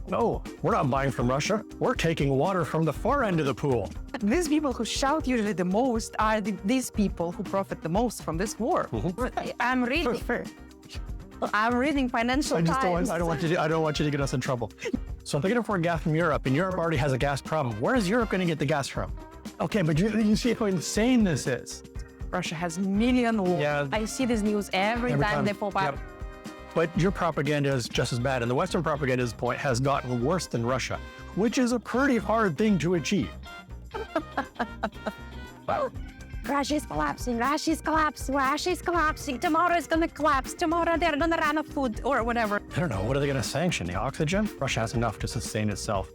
No, we're not buying from Russia. We're taking water from the far end of the pool. These people who shout usually the most are these people who profit the most from this war. I'm reading Financial Times. I don't want you to get us in trouble. So if they're going to import gas from Europe, and Europe already has a gas problem, where is Europe going to get the gas from? Okay, but you see how insane this is. Russia has million wars. Yeah. I see this news every time they pop up. Yep. But your propaganda is just as bad, and the Western propaganda's point has gotten worse than Russia, which is a pretty hard thing to achieve. Well, Russia's collapsing, Russia's collapsing, Russia's collapsing, tomorrow is gonna collapse, tomorrow they're gonna run out of food, or whatever. I don't know, what are they gonna sanction, the oxygen? Russia has enough to sustain itself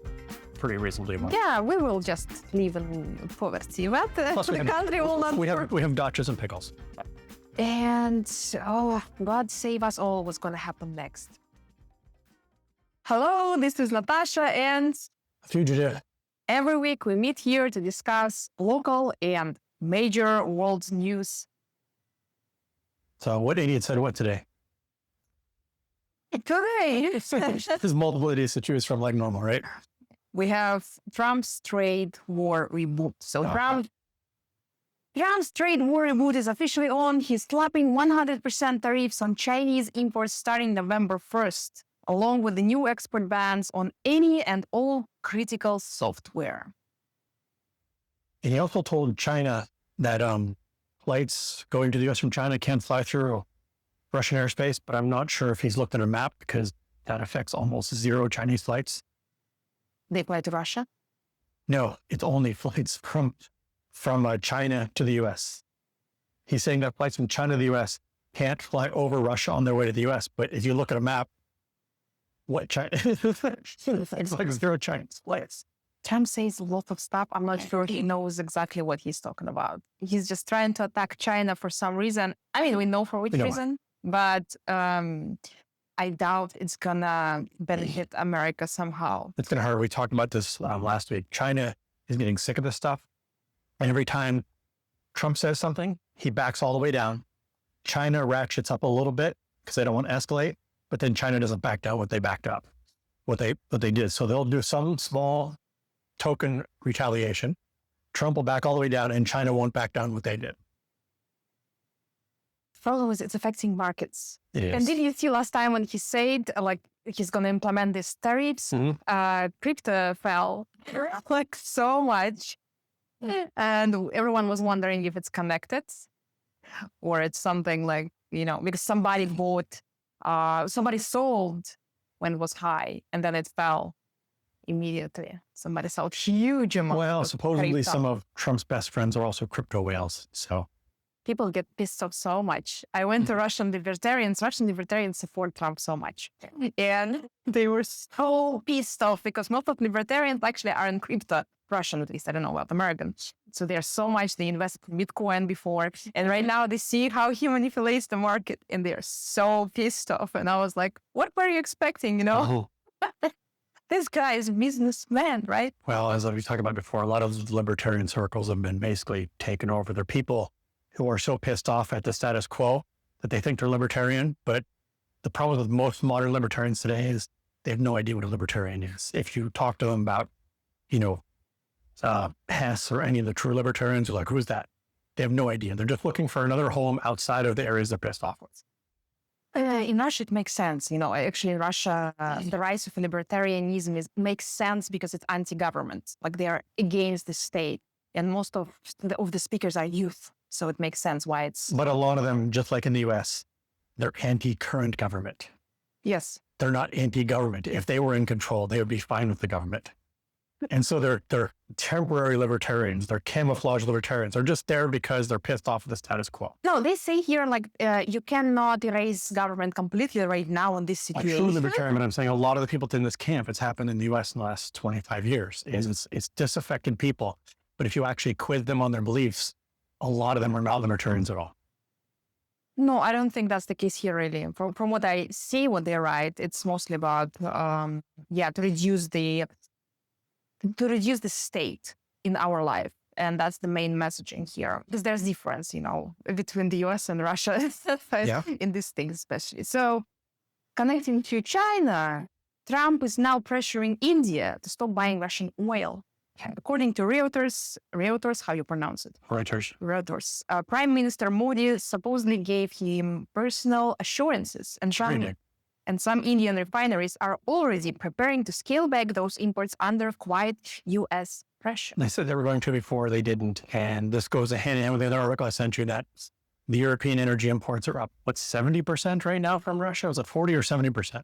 pretty reasonably well. Yeah, we will just live in poverty, but the country will not. We have Dachas and pickles. And, oh, God save us all, what's gonna happen next. Hello, this is Natasha and The Fugitive. Every week we meet here to discuss local and major world news. So what idiot said what today? Today, There's multiple idiots to choose from like normal, right? we have Trump's trade war reboot. So Trump's trade war reboot is officially on. He's slapping 100% tariffs on Chinese imports starting November 1st, along with the new export bans on any and all critical software. And he also told China that flights going to the U.S. from China can't fly through Russian airspace, but I'm not sure if he's looked at a map because that affects almost zero Chinese flights. They fly to Russia? No, it's only flights from China to the U.S. He's saying that flights from China to the U.S. can't fly over Russia on their way to the U.S. But if you look at a map, what China? It's like zero Chinese flights. Trump says a lot of stuff. I'm not sure he knows exactly what he's talking about. He's just trying to attack China for some reason. I mean, we know for which reason, but I doubt it's gonna benefit America somehow. It's gonna hurt. We talked about this last week. China is getting sick of this stuff. And every time Trump says something, he backs all the way down. China ratchets up a little bit because they don't want to escalate, but then China doesn't back down what they backed up, what they did. So they'll do some small token retaliation. Trump will back all the way down and China won't back down what they did. Problem is it's affecting markets. Yes. And did you see last time when he said like he's going to implement these tariffs, crypto fell like so much. And everyone was wondering if it's connected or it's something like, you know, because somebody bought, somebody sold when it was high and then it fell immediately. Somebody sold huge amounts. Well, supposedly some of Trump's best friends are also crypto whales. So people get pissed off so much. I went to Russian libertarians. Russian libertarians support Trump so much. And they were so pissed off because most of libertarians actually are in crypto. Russian, at least. I don't know about American. So there's so much they invested in Bitcoin before. And right now they see how he manipulates the market and they're so pissed off. And I was like, what were you expecting, you know? This guy is a businessman, right? Well, as we talked about before, a lot of libertarian circles have been basically taken over. They're people who are so pissed off at the status quo that they think they're libertarian. But the problem with most modern libertarians today is they have no idea what a libertarian is. If you talk to them about, you know, Hess or any of the true libertarians, you're like, who's that? They have no idea. They're just looking for another home outside of the areas they're pissed off with. In Russia, it makes sense. You know, actually in Russia, the rise of libertarianism makes sense because it's anti-government. Like they are against the state. And most of the speakers are youth. So it makes sense why it's... But a lot of them, just like in the US, they're anti-current government. Yes. They're not anti-government. If they were in control, they would be fine with the government. And so they're temporary libertarians. They're camouflage libertarians. They're just there because they're pissed off with the status quo. No, they say here, like, you cannot erase government completely right now in this situation. I'm truly libertarian, but I'm saying a lot of the people in this camp, it's happened in the US in the last 25 years. It's disaffected people. But if you actually quiz them on their beliefs, a lot of them are not libertarians at all. No, I don't think that's the case here, really. From what I see, what they write, it's mostly about, to reduce the state in our life. And that's the main messaging here. Because there's difference, you know, between the US and Russia in these things especially. So connecting to China, Trump is now pressuring India to stop buying Russian oil. According to Reuters, how you pronounce it? Reuters. Prime Minister Modi supposedly gave him personal assurances, and some Indian refineries are already preparing to scale back those imports under quiet U.S. pressure. They said they were going to before, they didn't. And this goes hand in hand with the other article I sent you that the European energy imports are up, 70% right now from Russia? Was it 40 or 70%?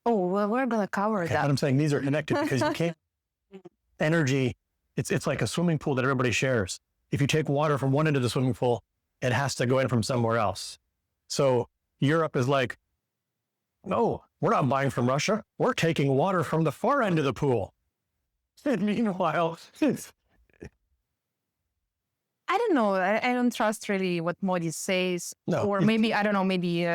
Oh, well, we're going to cover that. But I'm saying these are connected because you can't. Energy, it's like a swimming pool that everybody shares. If you take water from one end of the swimming pool, it has to go in from somewhere else. So Europe is like, no, we're not buying from Russia. We're taking water from the far end of the pool. And meanwhile, I don't know. I don't trust really what Modi says. No, or maybe, I don't know, maybe...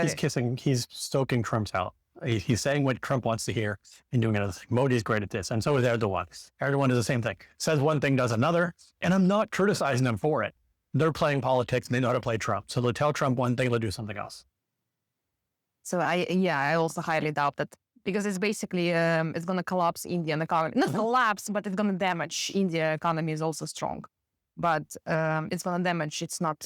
he's stoking Trump's out. He's saying what Trump wants to hear and doing another thing. Modi's great at this, and so is Erdogan. Erdogan does the same thing. Says one thing, does another, and I'm not criticizing them for it. They're playing politics, and they know how to play Trump. So they'll tell Trump one thing, they'll do something else. So I also highly doubt that, because it's basically, it's going to collapse Indian economy. Not collapse, but it's going to damage. India economy is also strong, but it's going to damage. It's not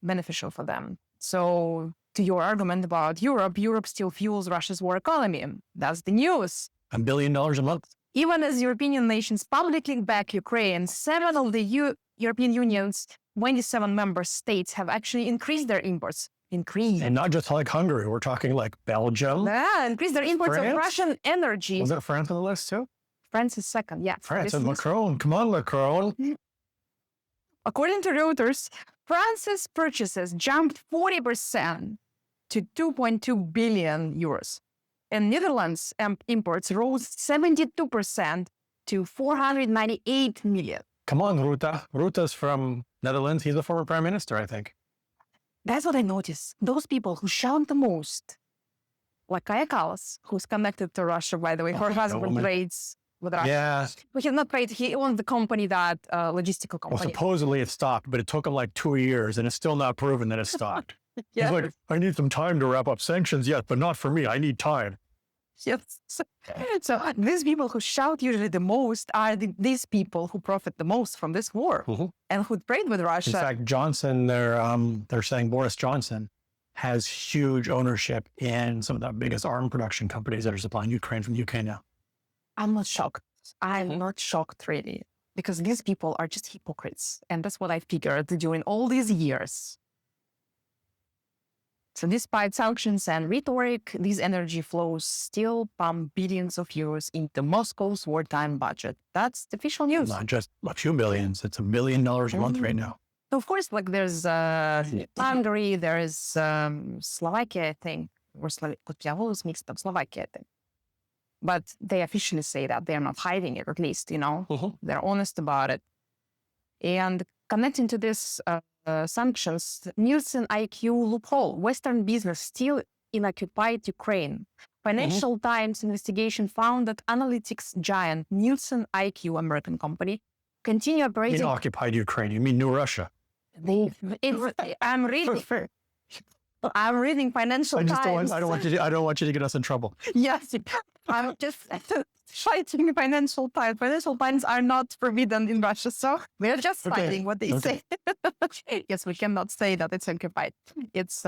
beneficial for them. So to your argument about Europe still fuels Russia's war economy. That's the news. $1 billion a month. Even as European nations publicly back Ukraine, 7 of the European Union's 27 member states have actually increased their imports. And not just like Hungary. We're talking like Belgium. Yeah, increased their imports of Russian energy. Was it France on the list too? France is second, yeah. France and Macron. Come on, Macron. According to Reuters, France's purchases jumped 40% to 2.2 billion euros. And Netherlands imports rose 72% to 498 million. Come on, Rutte. Rutte's from Netherlands. He's a former prime minister, I think. That's what I noticed. Those people who shout the most, like Kaya Kallas, who's connected to Russia, by the way, her husband trades with Russia. Yeah. But he's not paid. He owns the company that, logistical company. Well, supposedly it stopped, but it took him like 2 years, and it's still not proven that it stopped. Yeah. He's like, I need some time to wrap up sanctions, yes, but not for me. I need time. Yes. So these people who shout usually the most are these people who profit the most from this war and who trade with Russia. In fact, Johnson, they're saying Boris Johnson has huge ownership in some of the biggest arms production companies that are supplying Ukraine from the UK now. I'm not shocked. I'm not shocked, really, because these people are just hypocrites. And that's what I figured during all these years. So despite sanctions and rhetoric, these energy flows still pump billions of euros into Moscow's wartime budget. That's the official news. Not just a few billions. It's $1 billion a month right now. Of course, like there's Hungary, there is Slovakia, I think, or I always mixed up Slovakia, I think. But they officially say that they're not hiding it, at least, they're honest about it. And connecting to this sanctions, Nielsen IQ loophole, Western business still in occupied Ukraine. Financial Times investigation found that analytics giant Nielsen IQ, American company, continue operating... In occupied Ukraine, you mean New Russia? I'm reading Financial Times. I don't want you to get us in trouble. Yes, I'm just fighting Financial Times. Financial Times are not forbidden in Russia, so we're just fighting what they say. Yes, we cannot say that it's occupied. It's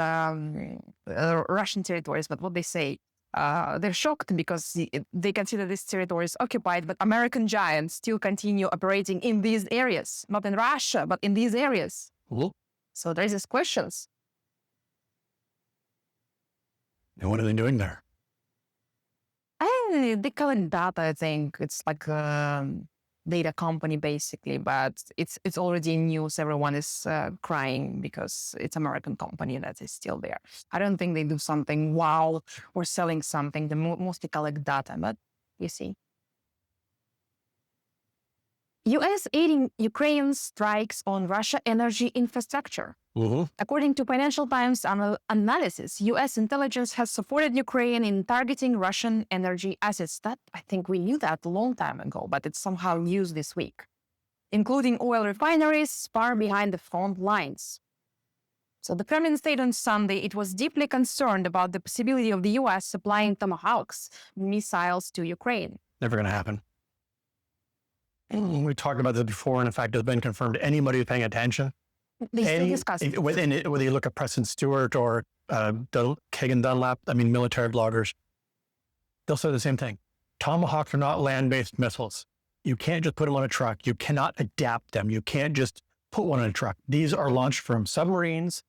Russian territories, but what they say, they're shocked because they consider these territories occupied, but American giants still continue operating in these areas, not in Russia, but in these areas. So there's these questions. And what are they doing there? They call it data, I think. It's like a data company, basically, but it's already in news. Everyone is crying because it's American company that is still there. I don't think they do something wow or selling something. They mostly collect data, but you see. U.S. aiding Ukraine strikes on Russia energy infrastructure. According to Financial Times analysis, U.S. intelligence has supported Ukraine in targeting Russian energy assets. That, I think we knew that a long time ago, but it's somehow news this week, including oil refineries far behind the front lines. So the Kremlin stated on Sunday it was deeply concerned about the possibility of the U.S. supplying Tomahawks missiles to Ukraine. Never going to happen. We talked about this before, and in fact, it's been confirmed to anybody who's paying attention. They still discuss it. Whether you look at Preston Stewart or Kagan Dunlap, military bloggers, they'll say the same thing. Tomahawks are not land-based missiles. You can't just put them on a truck. You cannot adapt them. You can't just put one on a truck. These are launched from submarines,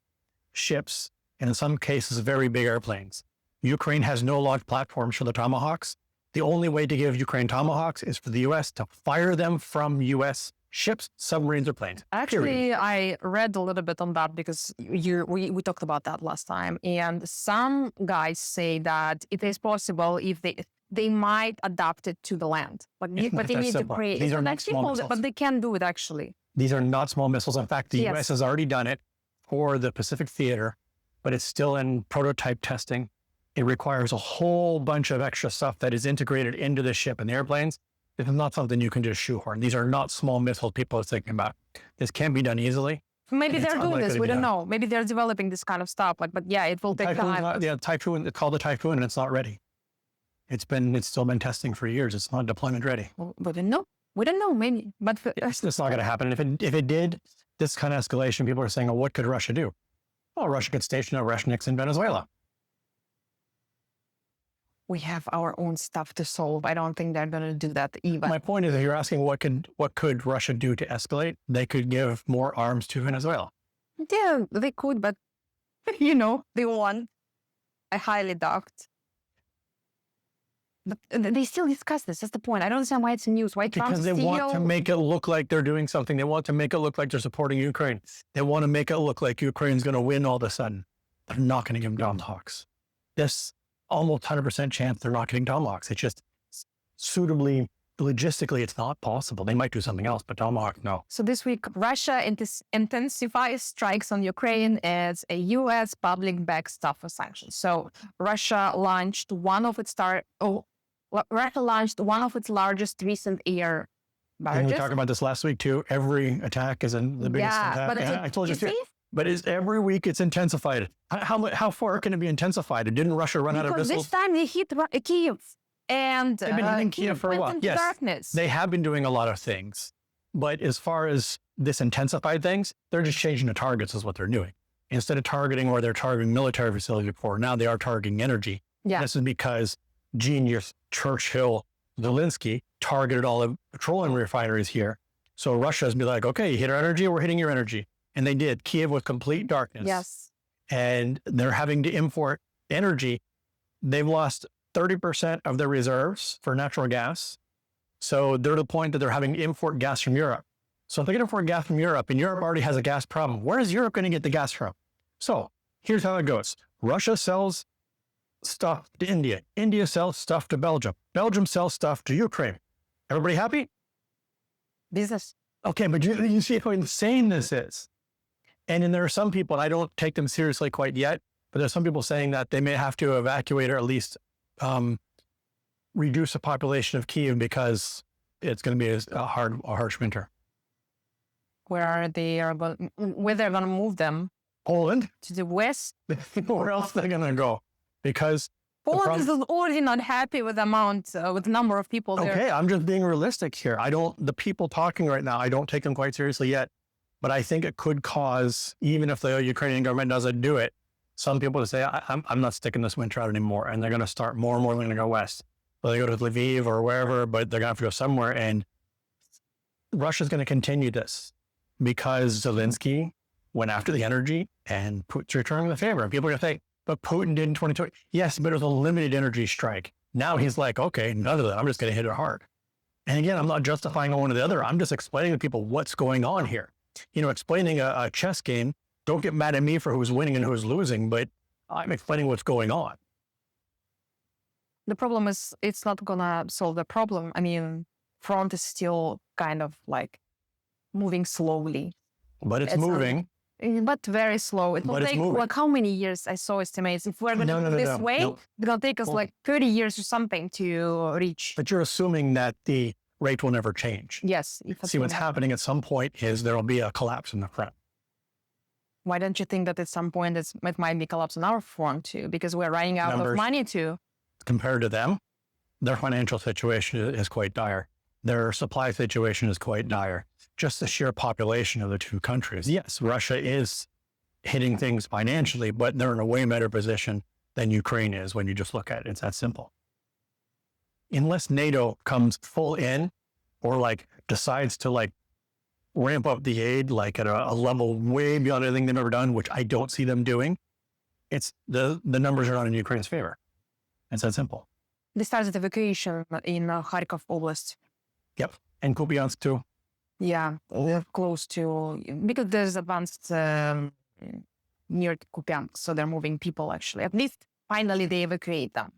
ships, and in some cases, very big airplanes. Ukraine has no launch platforms for the Tomahawks. The only way to give Ukraine Tomahawks is for the U.S. to fire them from U.S. ships, submarines, or planes. Actually, I read a little bit on that because we talked about that last time. And some guys say that it is possible if they might adapt it to the land. But they need to create. These are not small missiles. But they can do it, actually. These are not small missiles. In fact, the U.S. has already done it for the Pacific Theater, but it's still in prototype testing. It requires a whole bunch of extra stuff that is integrated into the ship and the airplanes. This is not something you can just shoehorn. These are not small missiles people are thinking about. This can be done easily. Maybe they're doing this. We don't know. Maybe they're developing this kind of stuff. But yeah, it will take time. Typhoon. It's called the Typhoon, and it's not ready. It's still been testing for years. It's not deployment ready. Well, we don't know. We don't know. Maybe, but it's not going to happen. And if it did, this kind of escalation, people are saying, "Well, what could Russia do?" Well, Russia could station a Russian in Venezuela. We have our own stuff to solve. I don't think they're going to do that either. My point is, if you're asking what could Russia do to escalate, they could give more arms to Venezuela. Yeah, they could, but they won. I highly doubt. But they still discuss this. That's the point. I don't understand why it's news. Why Trump's Because they want to make it look like they're doing something. They want to make it look like they're supporting Ukraine. They want to make it look like Ukraine's going to win all of a sudden. They're not going to give them Tomahawks. This almost 100% chance they're not getting Tomahawks. It's just suitably, logistically, it's not possible. They might do something else, but Tomahawk, no. So this week, Russia intensifies strikes on Ukraine as a U.S. public backstop for sanctions. So Russia launched one of its largest recent air barrages. We talked about this last week too. Every attack is the biggest attack. But I told you too. But every week it's intensified. How far can it be intensified? Didn't Russia run out of missiles? Because this time they hit Kyiv. And they've been hitting Kyiv for a while. Yes, darkness. They have been doing a lot of things. But as far as this intensified things, they're just changing the targets is what they're doing. Instead of targeting where they're targeting military facilities before, now they are targeting energy. Yeah. This is because genius Churchill Zelensky targeted all the petroleum refineries here. So Russia's be like, okay, you hit our energy, we're hitting your energy. And they did. Kyiv was complete darkness. Yes. And they're having to import energy. They've lost 30% of their reserves for natural gas. So they're to the point that they're having to import gas from Europe. So if they can import gas from Europe, and Europe already has a gas problem, where is Europe going to get the gas from? So here's how it goes. Russia sells stuff to India. India sells stuff to Belgium. Belgium sells stuff to Ukraine. Everybody happy? Business. Okay, but you see how insane this is. And then there are some people, and I don't take them seriously quite yet, but there's some people saying that they may have to evacuate or at least reduce the population of Kyiv because it's going to be a harsh winter. Where they're going to move them? Poland. To the west? Where else are they going to go? Because Poland is already not happy with the number of people there. Okay, I'm just being realistic here. The people talking right now, I don't take them quite seriously yet. But I think it could cause, even if the Ukrainian government doesn't do it, some people to say, I'm not sticking this winter out anymore. And they're going to start more and more going to go west. Well, they go to Lviv or wherever, but they're going to have to go somewhere. And Russia's going to continue this because Zelensky went after the energy and Putin's returning the favor. And people are going to say, but Putin did in 2020. Yes, but it was a limited energy strike. Now he's like, okay, none of that. I'm just going to hit it hard. And again, I'm not justifying one or the other. I'm just explaining to people what's going on here. Explaining a chess game, don't get mad at me for who's winning and who's losing, but I'm explaining what's going on. The problem is it's not going to solve the problem. I mean, front is still kind of like moving slowly. But it's moving. But very slow. It will take like how many years? I saw estimates. If we're going to go this way, it's going to take us like 30 years or something to reach. But you're assuming that the rate will never change. Yes. See, what's happening at some point is there will be a collapse in the front. Why don't you think that at some point it might be collapse on our front too? Because we're running out of money too. Compared to them, their financial situation is quite dire. Their supply situation is quite dire. Just the sheer population of the two countries. Yes, Russia is hitting things financially, but they're in a way better position than Ukraine is when you just look at it. It's that simple. Unless NATO comes full in or like decides to like ramp up the aid like at a level way beyond anything they've ever done, which I don't see them doing, it's the numbers are not in Ukraine's favor. It's that simple. They started evacuation in Kharkov Oblast. Yep. And Kupiansk too. Yeah, they're close to, because there's advanced near Kupiansk, so they're moving people actually. At least finally they evacuate them.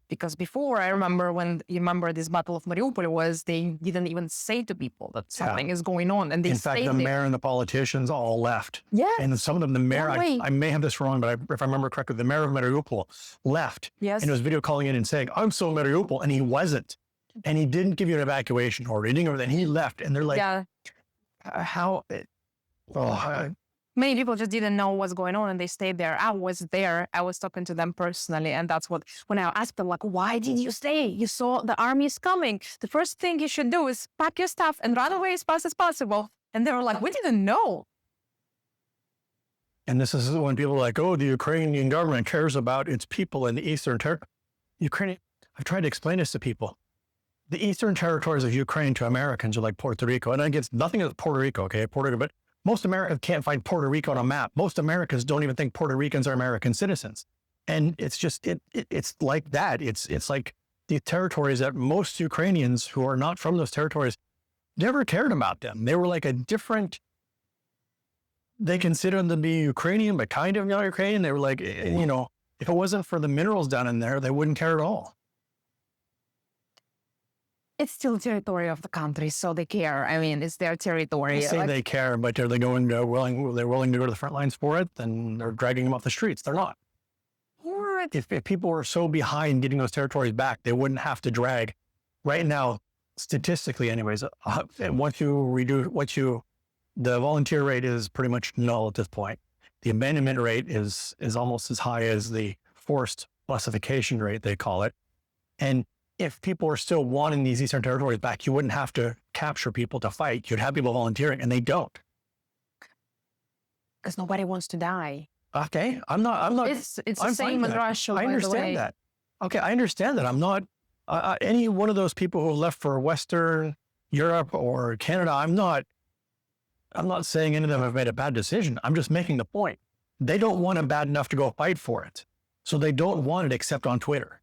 Because before, I remember when, you remember this Battle of Mariupol was, they didn't even say to people that something is going on. And they in fact, the mayor and the politicians all left. Yeah. And some of them, the mayor, I may have this wrong, but if I remember correctly, the mayor of Mariupol left. Yes. And he was video calling in and saying, I'm so Mariupol. And he wasn't. And he didn't give you an evacuation order. He didn't give everything. He left. And they're like, how? Many people just didn't know what's going on and they stayed there. I was there. I was talking to them personally. And that's what, when I asked them, like, why did you stay? You saw the army is coming. The first thing you should do is pack your stuff and run away as fast as possible. And they were like, we didn't know. And this is when people are like, oh, the Ukrainian government cares about its people in the Eastern Territory. Ukraine, I've tried to explain this to people. The Eastern territories of Ukraine to Americans are like Puerto Rico. And against nothing against Puerto Rico, okay? Puerto Rico, but most Americans can't find Puerto Rico on a map. Most Americans don't even think Puerto Ricans are American citizens. And it's just, it's like that. It's like the territories that most Ukrainians who are not from those territories never cared about them. They were like a different, they considered them to be Ukrainian, but kind of not Ukrainian. They were like, you know, if it wasn't for the minerals down in there, they wouldn't care at all. It's still territory of the country, so they care. I mean, it's their territory. They say they care, but are they going to they're willing to go to the front lines for it? Then they're dragging them off the streets. They're not. If people were so behind getting those territories back, they wouldn't have to drag. Right now, statistically, anyways, the volunteer rate is pretty much null at this point. The abandonment rate is almost as high as the forced classification rate, they call it. And if people are still wanting these Eastern territories back, you wouldn't have to capture people to fight. You'd have people volunteering, and they don't. Because nobody wants to die. Okay, I'm not. It's the same in Russia. I understand that. Okay, I understand that. I'm not any one of those people who left for Western Europe or Canada. I'm not saying any of them have made a bad decision. I'm just making the point. They don't want it bad enough to go fight for it, so they don't want it except on Twitter.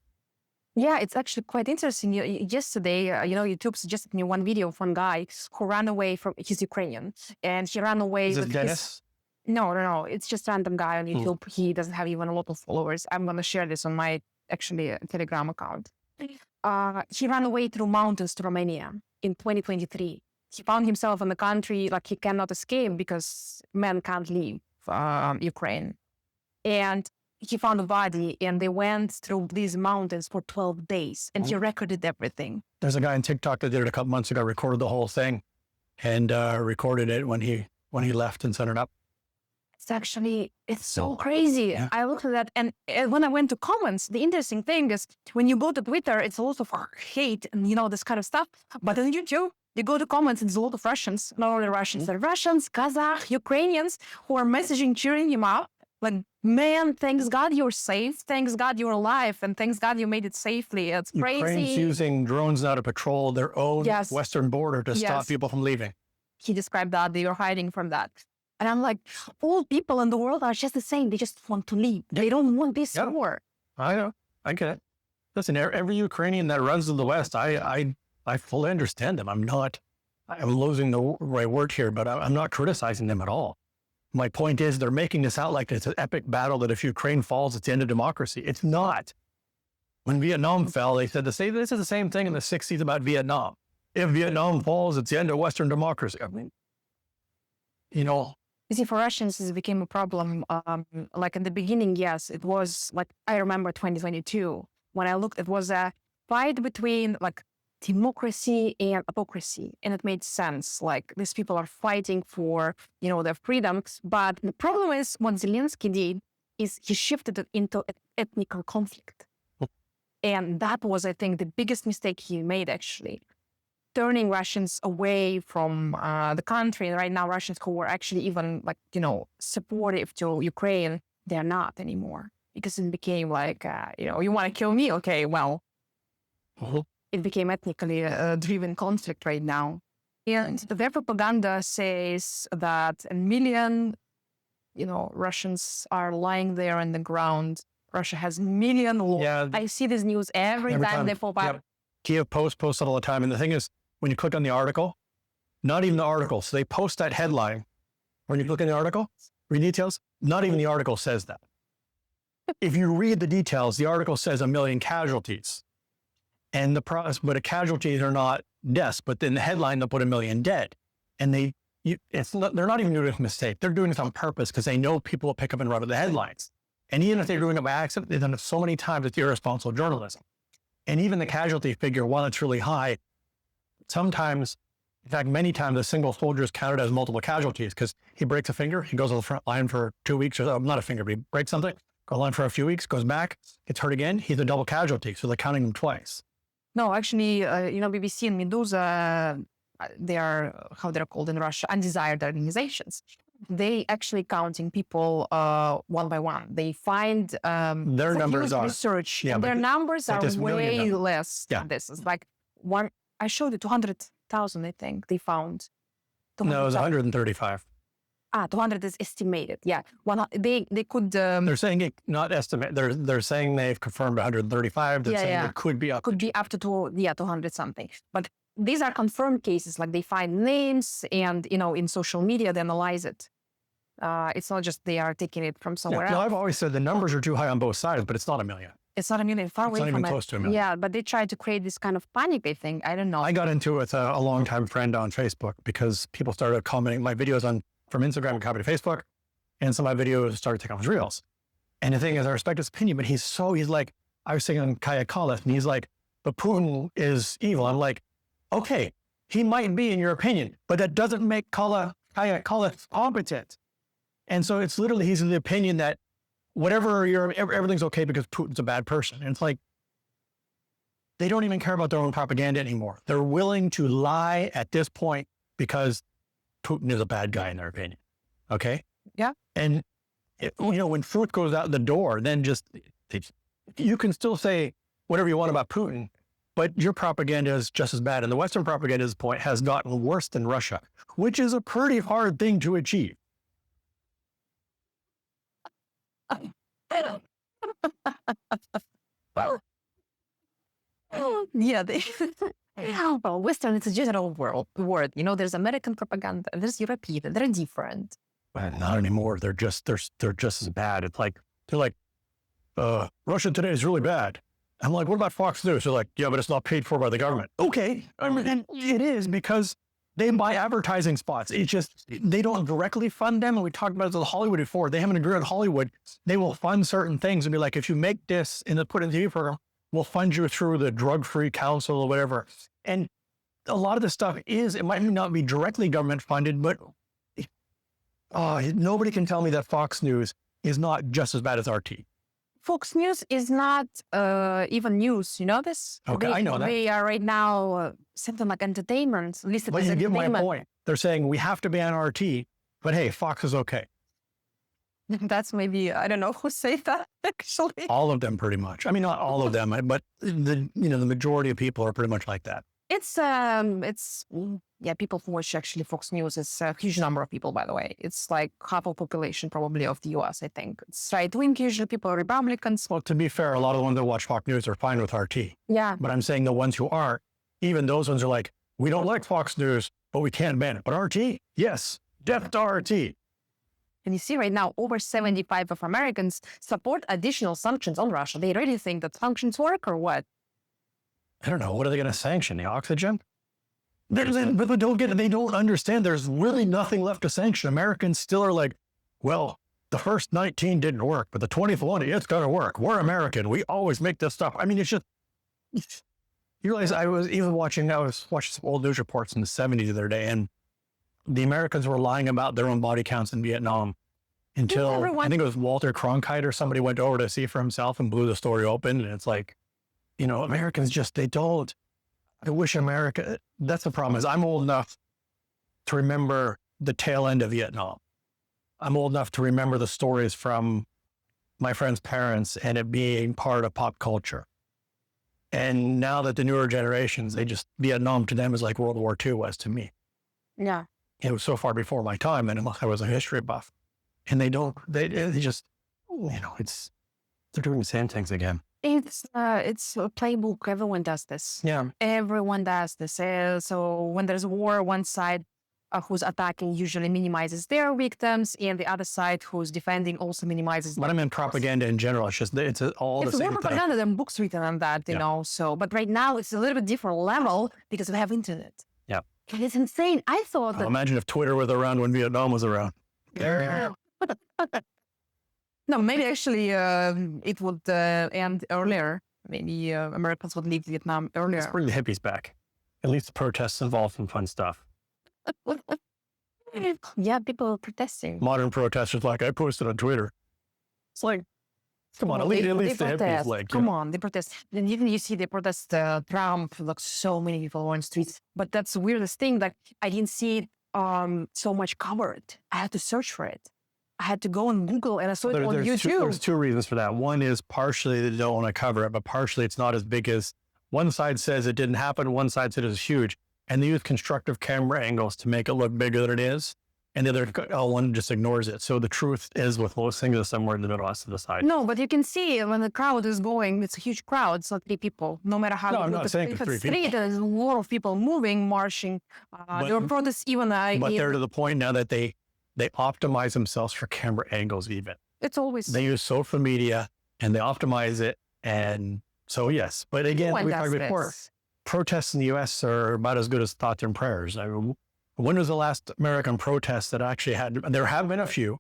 Yeah, it's actually quite interesting. Yesterday, YouTube suggested me one video of one guy who ran away from, he's Ukrainian, and he ran away with Dennis? No. It's just a random guy on YouTube. He doesn't have even a lot of followers. I'm going to share this on my, Telegram account. He ran away through mountains to Romania in 2023. He found himself in the country, like he cannot escape because men can't leave Ukraine. And he found a body and they went through these mountains for 12 days and he recorded everything. There's a guy on TikTok that did it a couple months ago, recorded the whole thing and recorded it when he left and sent it up. It's so crazy. Yeah. I looked at that and when I went to comments, the interesting thing is when you go to Twitter, it's a lot of hate and this kind of stuff. But on YouTube, you go to comments and there's a lot of Russians, not only Russians, they're Russians, Kazakh, Ukrainians who are messaging, cheering him up. Like, man, thanks God you're safe. Thanks God you're alive. And thanks God you made it safely. It's crazy. Ukraine's using drones now to patrol their own western border to stop people from leaving. He described that. They were hiding from that. And I'm like, all people in the world are just the same. They just want to leave. They don't want this war. I know. I get it. Listen, every Ukrainian that runs to the West, I fully understand them. I'm losing the right word here, but I'm not criticizing them at all. My point is they're making this out like it's an epic battle that if Ukraine falls, it's the end of democracy. It's not. When Vietnam fell, they said this is the same thing in the 60s about Vietnam. If Vietnam falls, it's the end of Western democracy. I mean, You see, for Russians, it became a problem. Like in the beginning, yes, it was like, I remember 2022, when I looked, it was a fight between like democracy and hypocrisy. And it made sense. Like these people are fighting for, their freedoms. But the problem is what Zelensky did is he shifted it into ethnic conflict. And that was, I think, the biggest mistake he made, actually. Turning Russians away from the country. And right now, Russians who were actually even supportive to Ukraine, they're not anymore. Because it became like, you want to kill me? Okay, well, it became ethnically driven conflict right now. And their propaganda says that 1 million, Russians are lying there on the ground. Russia has 1 million. Yeah. I see this news every time they pop up. Yep. Kiev posts it all the time. And the thing is, when you click on the article, not even the article. So they post that headline. When you click on the article, read details, not even the article says that. If you read the details, the article says 1 million casualties. And but casualties are not deaths, but in the headline, they'll put 1 million dead. And they're not even doing it with a mistake. They're doing it on purpose because they know people will pick up and run with the headlines. And even if they're doing it by accident, they've done it so many times, it's irresponsible journalism. And even the casualty figure, while it's really high, sometimes, in fact, many times, a single soldier is counted as multiple casualties because he breaks a finger, he goes on the front line for 2 weeks, or not a finger, but he breaks something, goes on for a few weeks, goes back, gets hurt again, he's a double casualty. So they're counting him twice. No, actually, BBC and Medusa, they are, how they're called in Russia, undesired organizations. They actually counting people one by one. They find their numbers are research. Yeah, their numbers are way less. Yeah. This is like one. I showed you 200,000. I think they found. No, it was 135. 200 is estimated. Yeah, they could. They're saying it not estimate. They're saying they've confirmed 135. They're saying it could be up. Could be up to 200 something. But these are confirmed cases. Like they find names, and in social media they analyze it. It's not just they are taking it from somewhere else. No, I've always said the numbers are too high on both sides, but it's not 1 million. It's not 1 million. Far away from it. It's not even close to 1 million. Yeah, but they try to create this kind of panic. I think. I don't know. I got into it with a longtime friend on Facebook because people started commenting my videos from Instagram and copied to Facebook, and some of my videos started taking off his reels. And the thing is, I respect his opinion, but he's like, I was saying on Kaya Khalif, and he's like, but Putin is evil. I'm like, okay, he might be in your opinion, but that doesn't make Kaya Khalif competent. And so it's literally, he's in the opinion that everything's okay because Putin's a bad person. And it's like, they don't even care about their own propaganda anymore. They're willing to lie at this point because Putin is a bad guy in their opinion. Okay. Yeah. And when truth goes out the door, then you can still say whatever you want about Putin, but your propaganda is just as bad. And the Western propaganda at this point has gotten worse than Russia, which is a pretty hard thing to achieve. Yeah, well, Western is a general word. There's American propaganda, there's European, they're different. Well, not anymore. They're just as bad. It's like they're like, Russia Today is really bad. I'm like, what about Fox News? They're like, yeah, but it's not paid for by the government. Okay, and it is because they buy advertising spots. It's just, they don't directly fund them. And we talked about this with Hollywood before. They have an agreement with Hollywood. They will fund certain things and be like, if you make this and put it in the TV program, we'll fund you through the drug-free council or whatever. And a lot of this stuff it might not be directly government funded, but nobody can tell me that Fox News is not just as bad as RT. Fox News is not even news. You know this? Okay, I know that. They are right now something like entertainment, listed as entertainment. But you get my point. They're saying we have to ban RT, but hey, Fox is okay. That's maybe, I don't know who say that, actually. All of them, pretty much. I mean, not all of them, but the majority of people are pretty much like that. It's people who watch actually Fox News is a huge number of people, by the way. It's like half of population probably of the US, I think. It's right-wing, usually people are Republicans. Well, to be fair, a lot of the ones that watch Fox News are fine with RT. Yeah. But I'm saying the ones who aren't, even those ones are like, we don't like Fox News, but we can't ban it. But RT? Yes, death to RT. And you see right now, over 75% of Americans support additional sanctions on Russia. They really think that sanctions work or what? I don't know. What are they going to sanction? The oxygen? But they don't get it. They don't understand. There's really nothing left to sanction. Americans still are like, well, the first 19 didn't work, but the 20th one, it's going to work. We're American. We always make this stuff. I mean, it's just, You realize I was watching some old news reports in the 70s the other day, and the Americans were lying about their own body counts in Vietnam until I think it was Walter Cronkite or somebody went over to see for himself and blew the story open. And it's like, Americans just, they don't. I wish America, that's the problem is I'm old enough to remember the tail end of Vietnam. I'm old enough to remember the stories from my friends' parents and it being part of pop culture. And now that the newer generations, Vietnam to them is like World War II was to me. Yeah. It was so far before my time, and I was a history buff. And they just, they're doing the same things again. It's a playbook. Everyone does this. Yeah. Everyone does this. So when there's a war, one side who's attacking usually minimizes their victims, and the other side who's defending also minimizes. But I mean propaganda in general. It's just it's all the same thing. It's more propaganda than books written on that, you know. So, but right now it's a little bit different level because we have internet. Yeah. And it's insane. I thought that. Imagine if Twitter was around when Vietnam was around. No, maybe actually it would end earlier. Maybe Americans would leave Vietnam earlier. Let's bring the hippies back. At least the protests involve some fun stuff. Yeah, people protesting. Modern protesters like, I posted on Twitter. It's like, come on, at least the hippies like. Come on, they protest. And even you see they protest Trump, like so many people were on streets. But that's the weirdest thing, like I didn't see it so much covered. I had to search for it. I had to go on Google and I saw it on YouTube. There's two reasons for that. One is partially they don't want to cover it, but partially it's not as big as one side says it didn't happen. One side said it's huge. And they use constructive camera angles to make it look bigger than it is. And the other one just ignores it. So the truth is with most things is somewhere in the middle of the side. No, but you can see when the crowd is going, it's a huge crowd. It's not 3 people. No matter how. No, I'm not saying if it's 3 it's 3, people. there's a lot of people moving, marching. There were protests even. But they're to the point now that they optimize themselves for camera angles even. It's always. They use social media and they optimize it. And so, yes. But again, we talked before, protests in the U.S. are about as good as thoughts and prayers. I mean, when was the last American protest that actually had, there have been a few,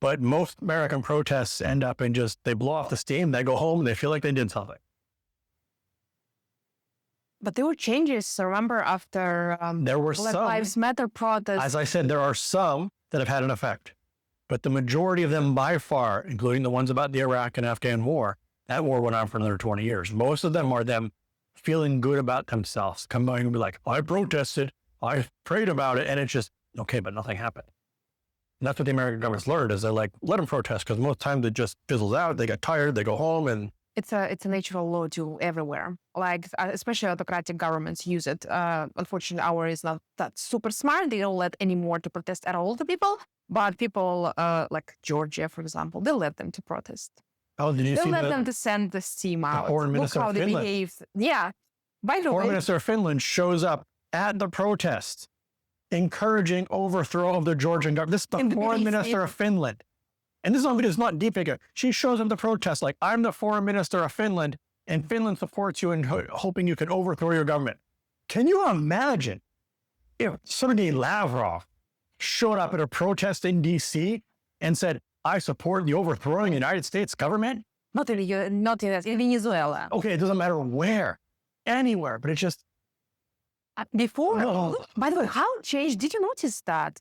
but most American protests end up in they blow off the steam, they go home, and they feel like they did something. But there were changes, remember, after there were Black some, Lives Matter protests. As I said, there are some that have had an effect, but the majority of them by far, including the ones about the Iraq and Afghan war, that war went on for another 20 years. Most of them are them feeling good about themselves, coming and be like, I protested, I prayed about it, and it's just, okay, but nothing happened. And that's what the American government's learned is they're like, let them protest, because most times it just fizzles out, they get tired, they go home, and it's a natural law to everywhere. Like, especially autocratic governments use it. Unfortunately, ours is not that super smart. They don't let anymore to protest at all to people. But people like Georgia, for example, they'll let them to protest. Oh, did you see They'll let them to send the steam out. Foreign Minister of Finland. Behave. Yeah. By the way, Foreign Minister of Finland shows up at the protest, encouraging overthrow of the Georgian government. This is the Foreign Minister of Finland. And this is not deep figure. She shows up at the protest like, I'm the Foreign Minister of Finland, and Finland supports you in hoping you can overthrow your government. Can you imagine if Sergei Lavrov showed up at a protest in D.C. and said, I support the overthrowing the United States government? Not in Venezuela. Okay, it doesn't matter where, anywhere, but it's just... Before, by the way, how it changed? Did you notice that?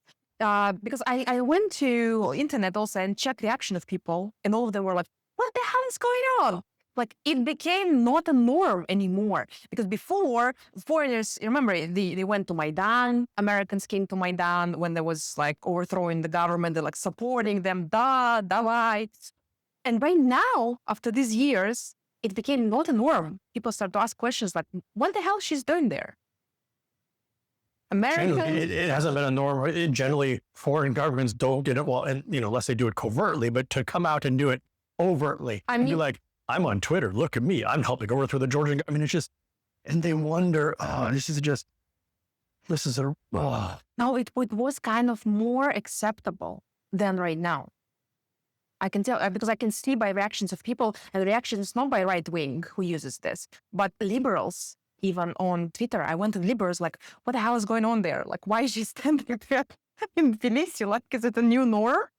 Because I went to internet also and checked reaction of people, and all of them were like, what the hell is going on? Like, it became not a norm anymore. Because before, foreigners, remember, they went to Maidan. Americans came to Maidan when there was like overthrowing the government. They're like supporting them, давай. And right now, after these years, it became not a norm. People start to ask questions like, what the hell she's doing there? It hasn't been a norm. Generally, foreign governments don't get it, well, and unless they do it covertly, but to come out and do it overtly, I mean, be like, I'm on Twitter, look at me, I'm helping overthrow the Georgian. I mean, it's just, and they wonder, No, it was kind of more acceptable than right now. I can tell, because I can see by reactions of people, and reactions not by right wing who uses this, but liberals. Even on Twitter, I went to liberals like, what the hell is going on there? Like, why is she standing there in Tbilisi? Like, is it a new norm?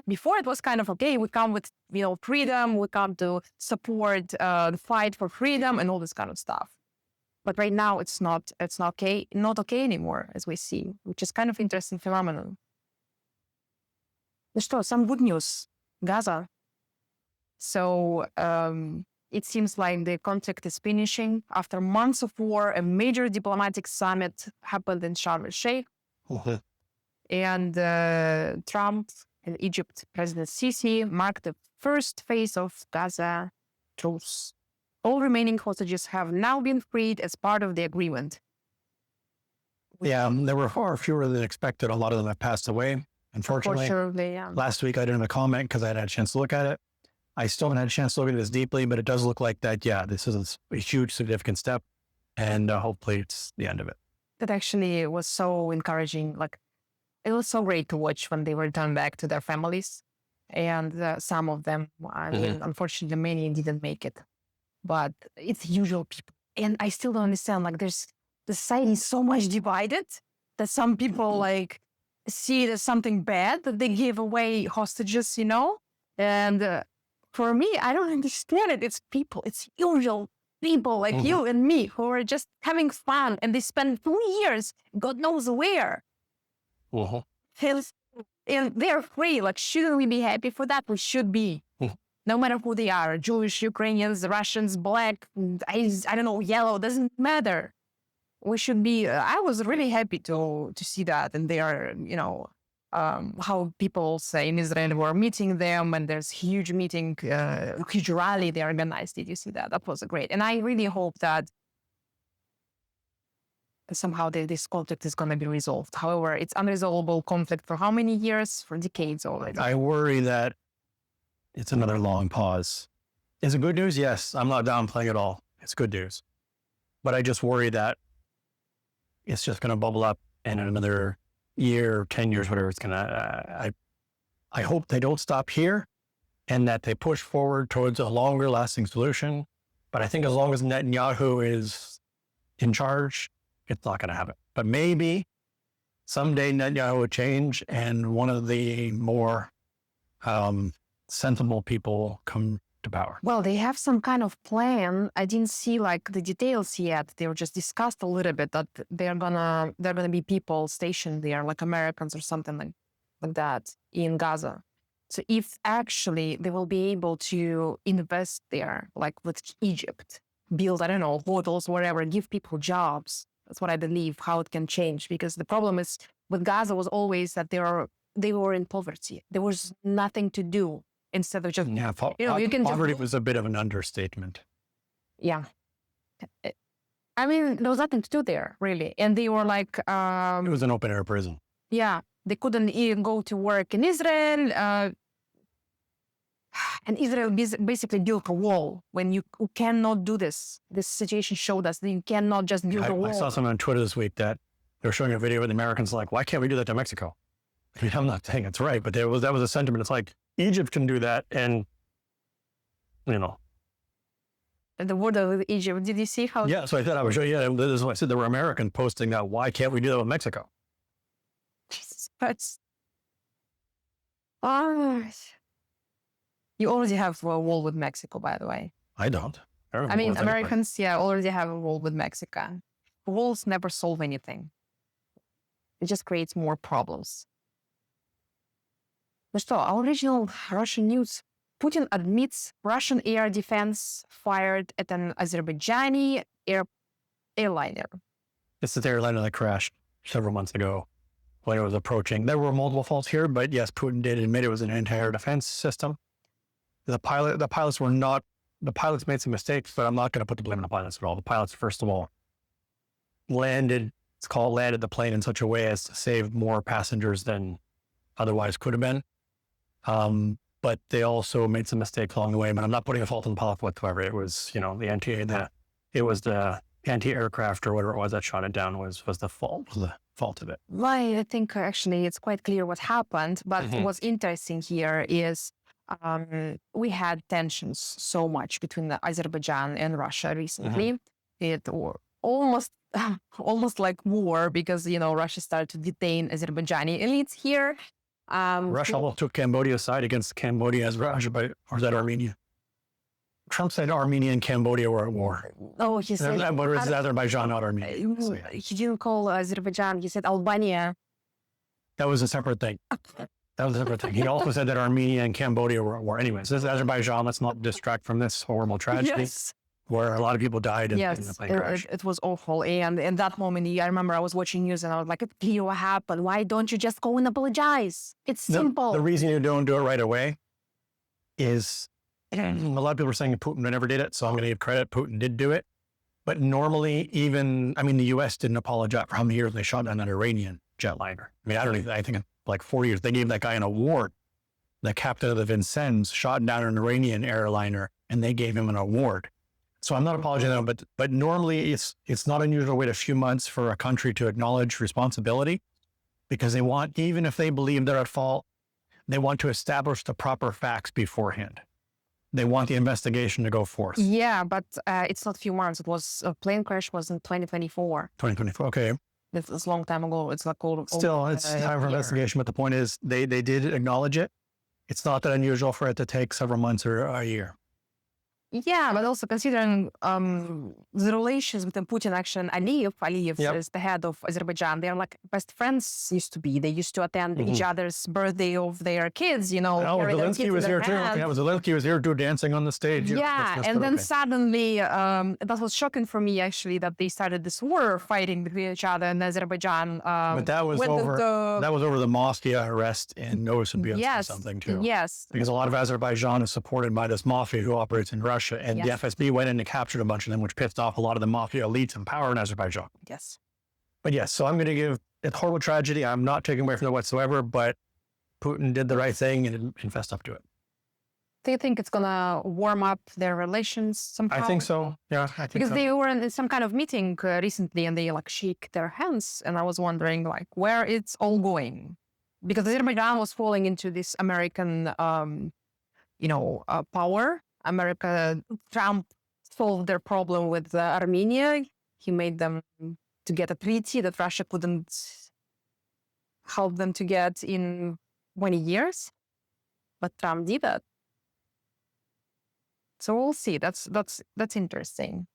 Before it was kind of, okay, we come with, freedom. We come to support the fight for freedom and all this kind of stuff. But right now it's not not okay anymore, as we see, which is kind of interesting phenomenon. Some good news. Gaza. So it seems like the conflict is finishing. After months of war, a major diplomatic summit happened in Sharm el-Sheikh. And Trump and Egypt President Sisi marked the first phase of Gaza truce. All remaining hostages have now been freed as part of the agreement. Yeah, there were far fewer than expected. A lot of them have passed away, unfortunately. Yeah. Last week, I didn't have a comment because I hadn't had a chance to look at it. I still haven't had a chance to look at this deeply, but it does look like that, yeah, this is a huge, significant step. And hopefully it's the end of it. That actually was so encouraging. Like, it was so great to watch when they returned back to their families. And some of them, I mean, unfortunately, many didn't make it. But it's usual people. And I still don't understand, like, the society is so much divided that some people, like, see it as something bad that they give away hostages, you know? And for me, I don't understand it. It's people, it's usual people like you and me who are just having fun, and they spend 2 years, God knows where. And they're free. Like, shouldn't we be happy for that? We should be. No matter who they are, Jewish, Ukrainians, Russians, black, I don't know, yellow, doesn't matter. We should be, I was really happy to see that. And they are, you know, how people say in Israel were meeting them, and there's huge meeting, huge rally they organized. Did you see that? That was great. And I really hope that somehow this conflict is going to be resolved. However, it's unresolvable conflict for how many years? For decades already. I worry that it's another long pause. Is it good news? Yes. I'm not downplaying at all. It's good news. But I just worry that it's just going to bubble up in another year, 10 years, whatever it's going to. I hope they don't stop here and that they push forward towards a longer lasting solution. But I think as long as Netanyahu is in charge, it's not going to happen. But maybe someday Netanyahu will change and one of the more sensible people come to power. Well, they have some kind of plan. I didn't see like the details yet. They were just discussed a little bit that they're gonna be people stationed there, like Americans or something like that in Gaza. So if actually they will be able to invest there, like with Egypt, build, I don't know, hotels, whatever, give people jobs. That's what I believe, how it can change. Because the problem is with Gaza was always that they were in poverty. There was nothing to do instead of just, you can poverty was a bit of an understatement. Yeah. I mean, there was nothing to do there, really. And they were like... it was an open-air prison. Yeah. They couldn't even go to work in Israel. And Israel basically built a wall when you cannot do this. This situation showed us that you cannot just build a wall. I saw someone on Twitter this week that they were showing a video of the Americans like, why can't we do that to Mexico? I mean, I'm not saying it's right, but that was a sentiment. It's like, Egypt can do that, and, you know. The border with Egypt, did you see how... Yeah, so I thought I would show you. Yeah, this is what I said. There were Americans posting that, why can't we do that with Mexico? Jesus Christ. You already have a wall with Mexico, by the way. I don't. I mean, Americans, already have a wall with Mexico. Walls never solve anything. It just creates more problems. Ну что, our original Russian news. Putin admits Russian air defense fired at an Azerbaijani airliner. It's the airliner that crashed several months ago when it was approaching. There were multiple faults here, but yes, Putin did admit it was an anti-air defense system. The pilots made some mistakes, but I'm not going to put the blame on the pilots at all. The pilots, first of all, landed the plane in such a way as to save more passengers than otherwise could have been. But they also made some mistakes along the way, but I'm not putting a fault on the pilot whatsoever. It was, the anti-aircraft or whatever it was that shot it down was the fault of it. Well, I think actually it's quite clear what happened, but what's interesting here is we had tensions so much between Azerbaijan and Russia recently. It almost like war because, Russia started to detain Azerbaijani elites here. Russia almost took Cambodia's side against Cambodia as Azerbaijan, or is that Armenia? Trump said Armenia and Cambodia were at war. Oh, he said... But it's Azerbaijan, not Armenia. So, yeah. He didn't call Azerbaijan. He said Albania. That was a separate thing. That was a separate thing. He also said that Armenia and Cambodia were at war. Anyways, this is Azerbaijan. Let's not distract from this horrible tragedy. Yes. Where a lot of people died in the plane crash. It was awful. And in that moment, I remember I was watching news and I was like, it's clear what happened. Why don't you just go and apologize? It's simple. The reason you don't do it right away is a lot of people are saying Putin never did it. So I'm going to give credit. Putin did do it. But normally the U.S. didn't apologize for how many years they shot down an Iranian jetliner. I think like 4 years. They gave that guy an award. The captain of the Vincennes shot down an Iranian airliner and they gave him an award. So I'm not apologizing, but normally it's not unusual to wait a few months for a country to acknowledge responsibility because they want, even if they believe they're at fault, they want to establish the proper facts beforehand. They want the investigation to go forth. Yeah, but it's not a few months. It was a plane crash was in 2024. 2024, okay. It's a long time ago. It's like still, it's time for investigation. But the point is, they did acknowledge it. It's not that unusual for it to take several months or a year. Yeah, but also considering the relations between Putin and Aliyev is the head of Azerbaijan. They're like best friends used to be. They used to attend each other's birthday of their kids, Oh, Zelensky was here too. Yeah, Zelensky was here too, dancing on the stage. Yeah, and then suddenly, that was shocking for me actually, that they started this war fighting between each other in Azerbaijan. But that was over the mafia arrest in Novosibirsk or something too. Yes. Because a lot of Azerbaijan is supported by this mafia who operates in Russia. And the FSB went in and captured a bunch of them, which pissed off a lot of the mafia elites in power in Azerbaijan. Yes. But yes, so I'm going to give it horrible tragedy. I'm not taking away from it whatsoever, but Putin did the right thing and fessed up to it. Do you think it's going to warm up their relations somehow? I think so. Yeah, I think because so. They were in some kind of meeting recently and they shake their hands. And I was wondering where it's all going. Because Azerbaijan was falling into this American, power. Trump solved their problem with Armenia. He made them to get a treaty that Russia couldn't help them to get in 20 years. But Trump did that. So we'll see. That's interesting.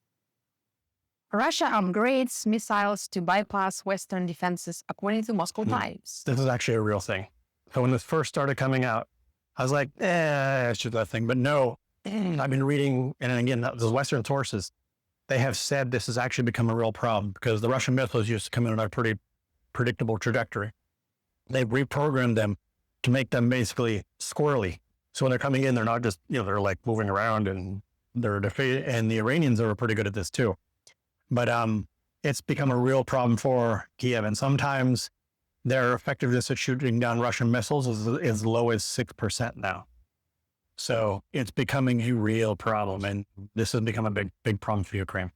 Russia upgrades missiles to bypass Western defenses, according to Moscow Times. This is actually a real thing. So when this first started coming out, I was like, it's just that thing. But no. I've been reading, and again, the Western sources, they have said this has actually become a real problem because the Russian missiles used to come in on a pretty predictable trajectory. They've reprogrammed them to make them basically squirrely. So when they're coming in, they're not just, they're like moving around and they're defeated. And the Iranians are pretty good at this too. But it's become a real problem for Kiev. And sometimes their effectiveness at shooting down Russian missiles is as low as 6% now. So it's becoming a real problem, and this has become a big problem for Ukraine.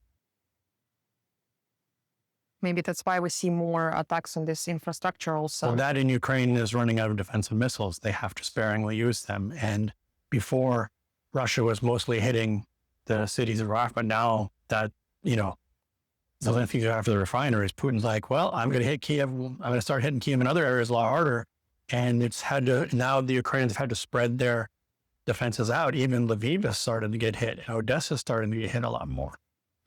Maybe that's why we see more attacks on this infrastructure also. Well, that in Ukraine is running out of defensive missiles. They have to sparingly use them. And before, Russia was mostly hitting the cities of Rafah, but now that, Zelensky after the refineries, Putin's like, well, I'm going to hit Kiev. I'm going to start hitting Kiev in other areas a lot harder. And now the Ukrainians have had to spread their defenses out. Even Lviv is starting to get hit. Odessa is starting to get hit a lot more.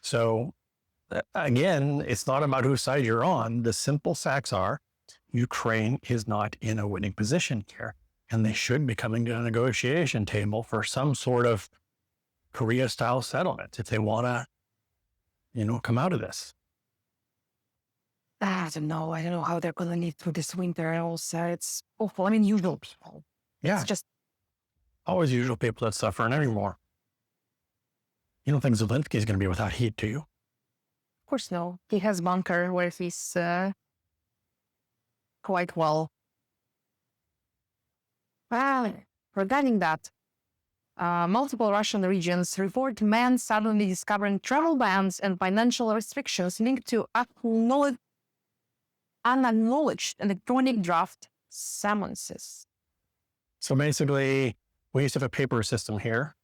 So again, it's not about whose side you're on. The simple facts are Ukraine is not in a winning position here, and they should be coming to a negotiation table for some sort of Korea-style settlement if they want to, come out of this. I don't know. I don't know how they're going to live through this winter. Also, it's awful. Usual people. Yeah. It's just always usual people that suffer anymore. You don't think Zelensky is going to be without heat, do you? Of course, no. He has bunker where he's quite well. Regarding that, multiple Russian regions report men suddenly discovering travel bans and financial restrictions linked to unacknowledged electronic draft summonses. So basically, we used to have a paper system here,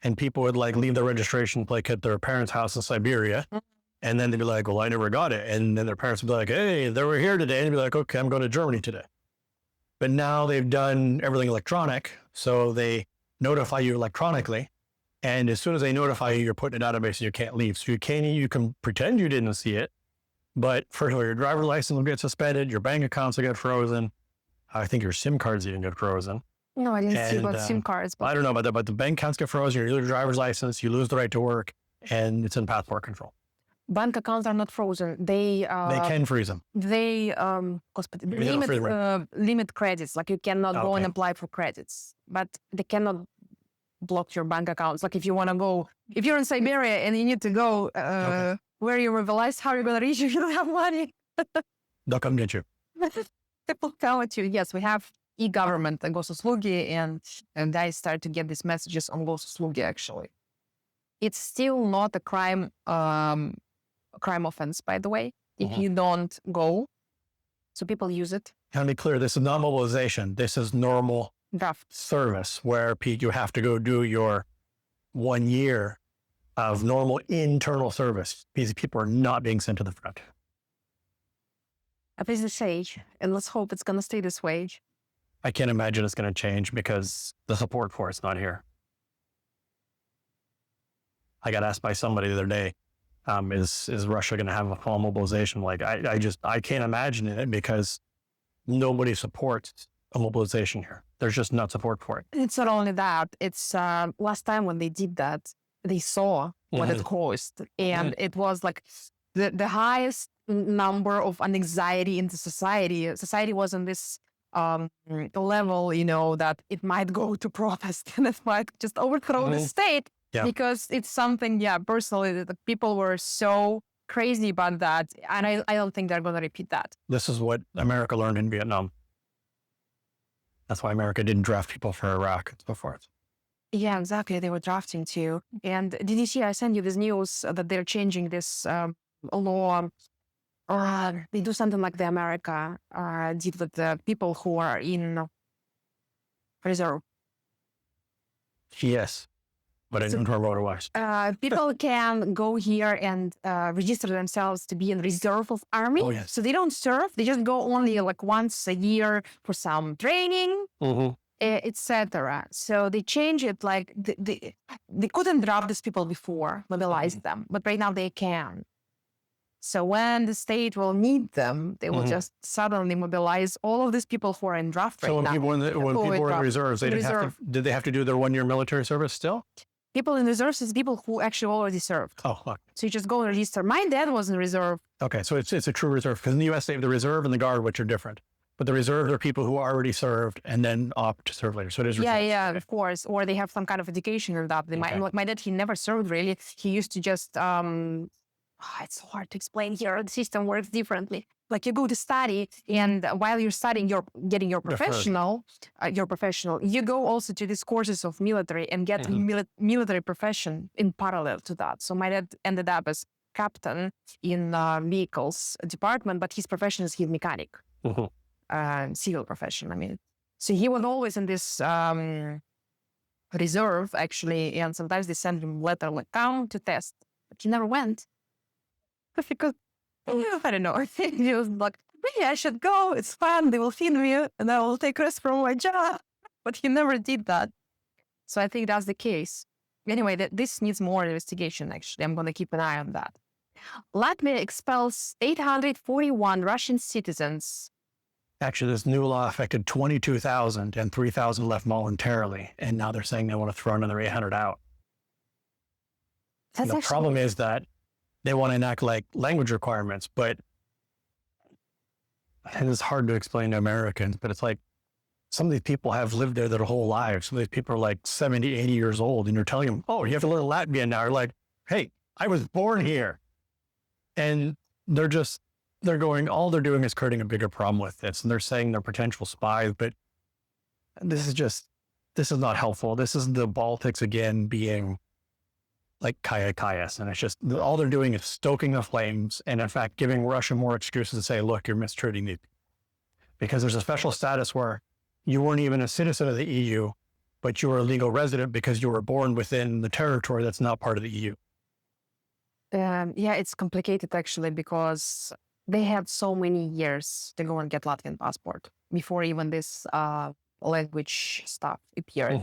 and people would leave their registration at their parents' house in Siberia. And then they'd be like, well, I never got it. And then their parents would be like, hey, they were here today. And they'd be like, okay, I'm going to Germany today. But now they've done everything electronic. So they notify you electronically. And as soon as they notify you, you're put in a database and you can't leave. So you can pretend you didn't see it, but first of all, your driver's license will get suspended, your bank accounts will get frozen. I think your SIM cards even get frozen. No, I didn't see about SIM cards. I don't know about that, but the bank accounts get frozen, you lose your driver's license, you lose the right to work, and it's in passport control. Bank accounts are not frozen. They can freeze them. They limit credits. Like you cannot go and apply for credits, but they cannot block your bank accounts. Like if you want to go, if you're in Siberia and you need to go where you mobilize, how are you going to reach if you don't have money? They'll come get you. People come at you. Yes, we have e-government and Gosuslugi, and I start to get these messages on Gosuslugi actually. It's still not a crime offense, by the way, if you don't go. So people use it. Can I be clear? This is not mobilization. This is normal draft service where, Pete, you have to go do your 1 year of normal internal service. These people are not being sent to the front. At least this age, and let's hope it's going to stay this way. I can't imagine it's going to change because the support for it's not here. I got asked by somebody the other day, is Russia going to have a full mobilization? Like, I can't imagine it because nobody supports a mobilization here. There's just not support for it. It's not only that. It's last time when they did that, they saw what it caused. And it was like the highest number of anxiety in the society. Society was on this level, you know, that it might go to protest and it might just overthrow the state. Yeah. Because it's something, personally, that the people were so crazy about that. And I don't think they're going to repeat that. This is what America learned in Vietnam. That's why America didn't draft people for Iraq before. Yeah, exactly. They were drafting too. And did you see, I sent you this news that they're changing this law. They do something like the America did with the people who are in reserve. Yes. But I don't remember what it was. People can go here and register themselves to be in reserve of army. Oh, yes. So they don't serve. They just go only like once a year for some training, etc. So they change it. Like they couldn't draft these people before, mobilize them, but right now they can. So when the state will need them, they will just suddenly mobilize all of these people who are in draft right now. So when people were in reserves, did they have to do their 1 year military service still? People in reserves is people who actually already served. Oh, okay. So you just go and register. My dad was in reserve. Okay, so it's a true reserve, because in the U.S. they have the reserve and the guard, which are different. But the reserves are people who already served and then opt to serve later. So it is reserve. Yeah, of course. Or they have some kind of education or that. My dad, he never served really. He used to just, it's so hard to explain here. The system works differently. Like you go to study, and while you're studying, you're getting your professional, you go also to these courses of military and get military profession in parallel to that. So my dad ended up as captain in vehicles department, but his profession is he's mechanic, civil profession. I mean, so he was always in this reserve actually, and sometimes they send him letter like come to test, but he never went because. I don't know. He was like, maybe I should go. It's fun. They will feed me and I will take rest from my job. But he never did that. So I think that's the case. Anyway, this needs more investigation, actually. I'm going to keep an eye on that. Latvia expels 841 Russian citizens. Actually, this new law affected 22,000 and 3,000 left voluntarily. And now they're saying they want to throw another 800 out. The problem is that they want to enact like language requirements, but and it's hard to explain to Americans, but it's like some of these people have lived there their whole lives. Some of these people are like 70, 80 years old, and you're telling them, oh, you have to learn Latvian now. You're like, hey, I was born here. And they're going, all they're doing is creating a bigger problem with this. And they're saying they're potential spies, but this is not helpful. This is the Baltics again being like kayas. And it's just, all they're doing is stoking the flames and in fact, giving Russia more excuses to say, look, you're mistreating these people. Because there's a special status where you weren't even a citizen of the EU, but you were a legal resident because you were born within the territory that's not part of the EU. Yeah, it's complicated actually, because they had so many years to go and get Latvian passport before even this language stuff appeared.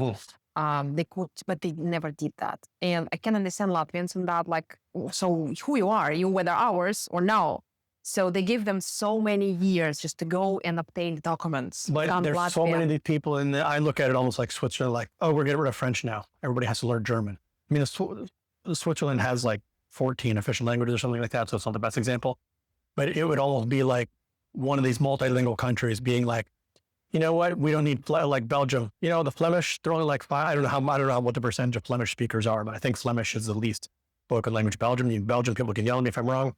They could, but they never did that. And I can understand Latvians in that, like, so who you are, you whether ours or no. So they give them so many years just to go and obtain documents. But from there's so Latvia. many of these people, and I look at it almost like Switzerland, like, oh, we're getting rid of French now. Everybody has to learn German. I mean, Switzerland has like 14 official languages or something like that, so it's not the best example. But it would almost be like one of these multilingual countries being like, you know what, we don't need, like Belgium, you know, the Flemish, they're only like 5, I don't know what the percentage of Flemish speakers are, but I think Flemish is the least spoken language. Belgium people can yell at me if I'm wrong.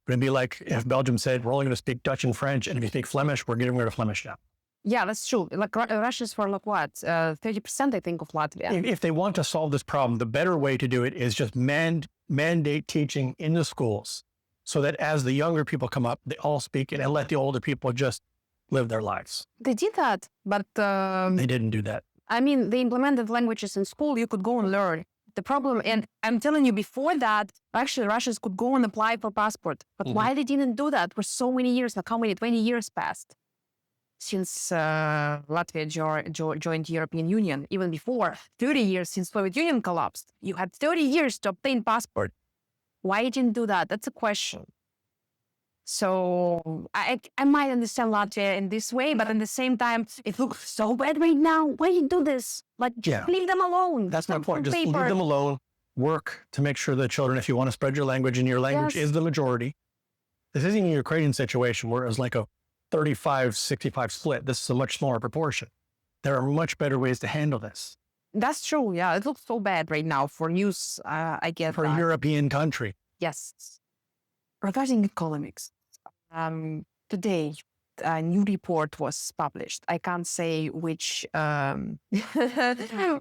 But it'd be like if Belgium said, we're only going to speak Dutch and French, and if you speak Flemish, we're getting rid of Flemish now. Yeah, that's true. Like Russia's for like what, 30% I think of Latvia. If they want to solve this problem, the better way to do it is just mandate teaching in the schools, so that as the younger people come up, they all speak it, and let the older people just live their lives. They did that, but They didn't do that. I mean, they implemented languages in school. You could go and learn. The problem, and I'm telling you, before that, actually Russians could go and apply for passport. But why they didn't do that for so many years? Like how many, 20 years passed since Latvia joined European Union? Even before, 30 years since Soviet Union collapsed. You had 30 years to obtain passport. Why you didn't do that? That's a question. So I might understand Latvia in this way, but at the same time, it looks so bad right now. Why you do this? Like, leave them alone. That's my point. Just leave them alone. Work to make sure that children, if you want to spread your language and your language is the majority. This isn't a Ukrainian situation where it was like a 35-65 split. This is a much smaller proportion. There are much better ways to handle this. That's true. Yeah, it looks so bad right now for news. I get for a European country. Yes. Regarding economics, today a new report was published. I can't say which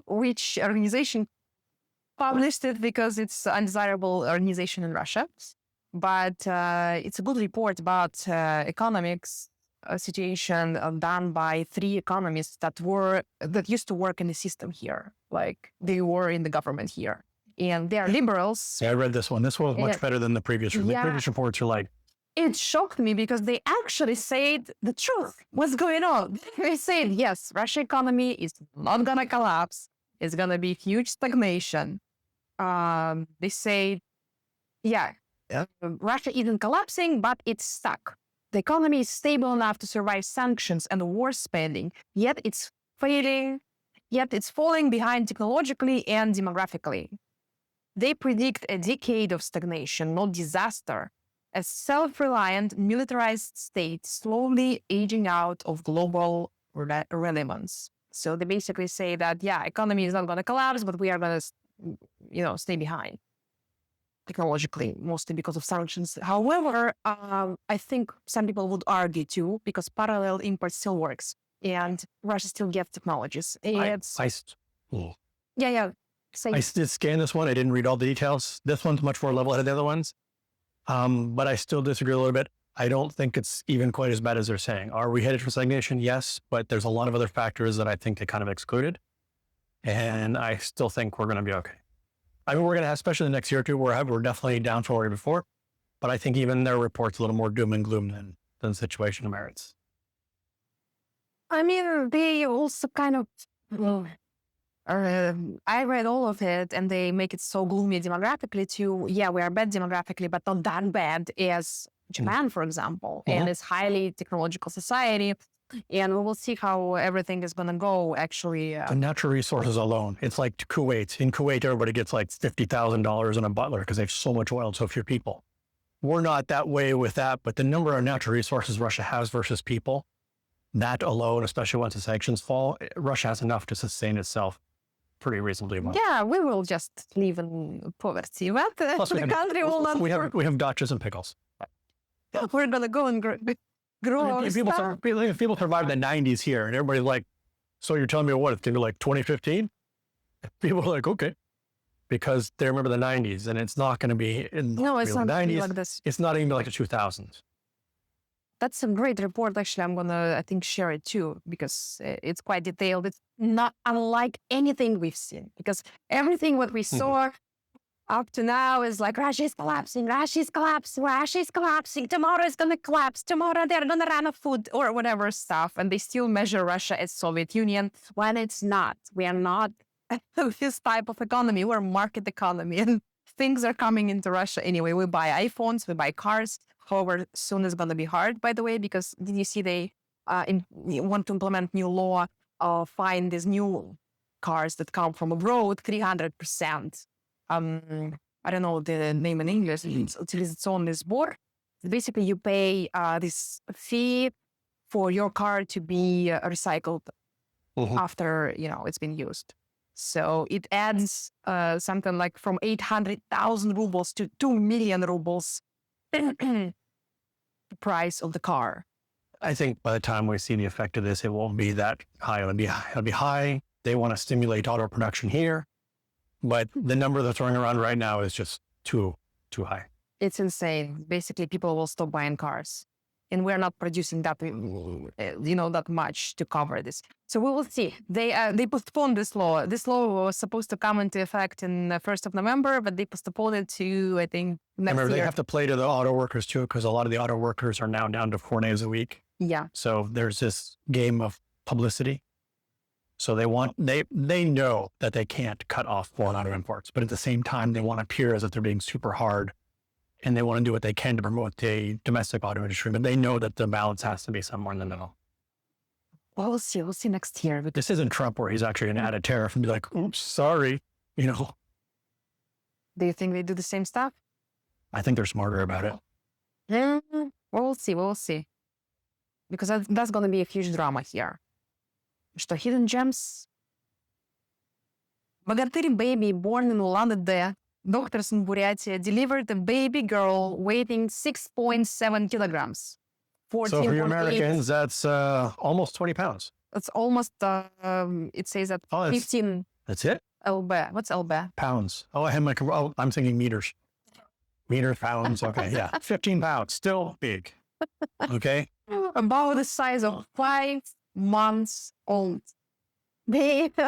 which organization published it because it's an undesirable organization in Russia. But it's a good report about economics situation done by 3 economists that used to work in the system here, like they were in the government here. And they're liberals. Yeah, I read this one. This one was much better than the previous one. The previous reports are like... It shocked me because they actually said the truth. What's going on? They said, yes, Russian economy is not going to collapse. It's going to be huge stagnation. They say, Russia isn't collapsing, but it's stuck. The economy is stable enough to survive sanctions and war spending, yet it's failing, yet it's falling behind technologically and demographically. They predict a decade of stagnation, not disaster, a self-reliant, militarized state slowly aging out of global relevance. So they basically say that, economy is not going to collapse, but we are going to, stay behind technologically, mostly because of sanctions. However, I think some people would argue too, because parallel import still works, and Russia still gets technologies. I did scan this one. I didn't read all the details. This one's much more level-headed than the other ones. But I still disagree a little bit. I don't think it's even quite as bad as they're saying. Are we headed for stagnation? Yes, but there's a lot of other factors that I think they kind of excluded. And I still think we're going to be okay. I mean, we're going to have, especially the next year or two, we're definitely down from where we were before. But I think even their report's a little more doom and gloom than the situation merits. I mean, they also kind of... I read all of it, and they make it so gloomy demographically too. Yeah, we are bad demographically, but not that bad as Japan, for example, and it's highly technological society. And we will see how everything is going to go, actually. The natural resources alone, it's like Kuwait. In Kuwait, everybody gets like $50,000 in a butler because they have so much oil and so few people. We're not that way with that, but the number of natural resources Russia has versus people, that alone, especially once the sanctions fall, Russia has enough to sustain itself pretty reasonably well. Yeah, we will just live in poverty, but the country will not. We have gotchas and pickles. We're gonna go and grow our stuff. People survived the 90s here, and everybody's like, so you're telling me what, it's gonna be like 2015? People are like, okay. Because they remember the 90s, and it's not gonna be in the it's not 90s. Like this. It's not even like the 2000s. That's a great report. Actually, I'm gonna, I think, share it too, because it's quite detailed. It's not unlike anything we've seen, because everything what we saw up to now is like, Russia is collapsing, Russia is collapsing, Russia is collapsing, tomorrow is gonna collapse, tomorrow they're gonna run out of food or whatever stuff. And they still measure Russia as Soviet Union when it's not. We are not this type of economy. We're a market economy, and things are coming into Russia anyway. We buy iPhones, we buy cars. However, soon it's going to be hard, by the way, because did you see they want to implement new law, find these new cars that come from abroad 300%. I don't know the name in English. It's utilizaционный сбор. Basically, you pay this fee for your car to be recycled after it's been used. So it adds something like from 800,000 rubles to 2 million rubles the price of the car. I think by the time we see the effect of this, it won't be that high. It'll be high. They want to stimulate auto production here, but the number they're throwing around right now is just too high. It's insane. Basically, people will stop buying cars, and we're not producing that, that much to cover this. So we will see. They postponed this law. This law was supposed to come into effect in the 1st of November, but they postponed it to, I think, next year. They have to play to the auto workers too, because a lot of the auto workers are now down to 4 days a week. Yeah. So there's this game of publicity. So they know that they can't cut off foreign auto imports, but at the same time, they want to appear as if they're being super hard, and they want to do what they can to promote the domestic auto industry, but they know that the balance has to be somewhere in the middle. Well, we'll see. We'll see next year. This isn't Trump where he's actually going to add a tariff and be like, oops, sorry, Do you think they do the same stuff? I think they're smarter about it. Yeah, we'll see. We'll see. Because that's going to be a huge drama here. Что hidden gems? Богатырь baby born in Ulan-Ude, doctors in Buryatia, delivered a baby girl weighing 6.7 kilograms. So for you Americans, that's almost 20 pounds. That's almost, it says that 15. That's it? LB. What's LB? Pounds. I'm thinking meters. Meters, pounds. Okay, yeah. 15 pounds. Still big. Okay? About the size of 5 months old. That's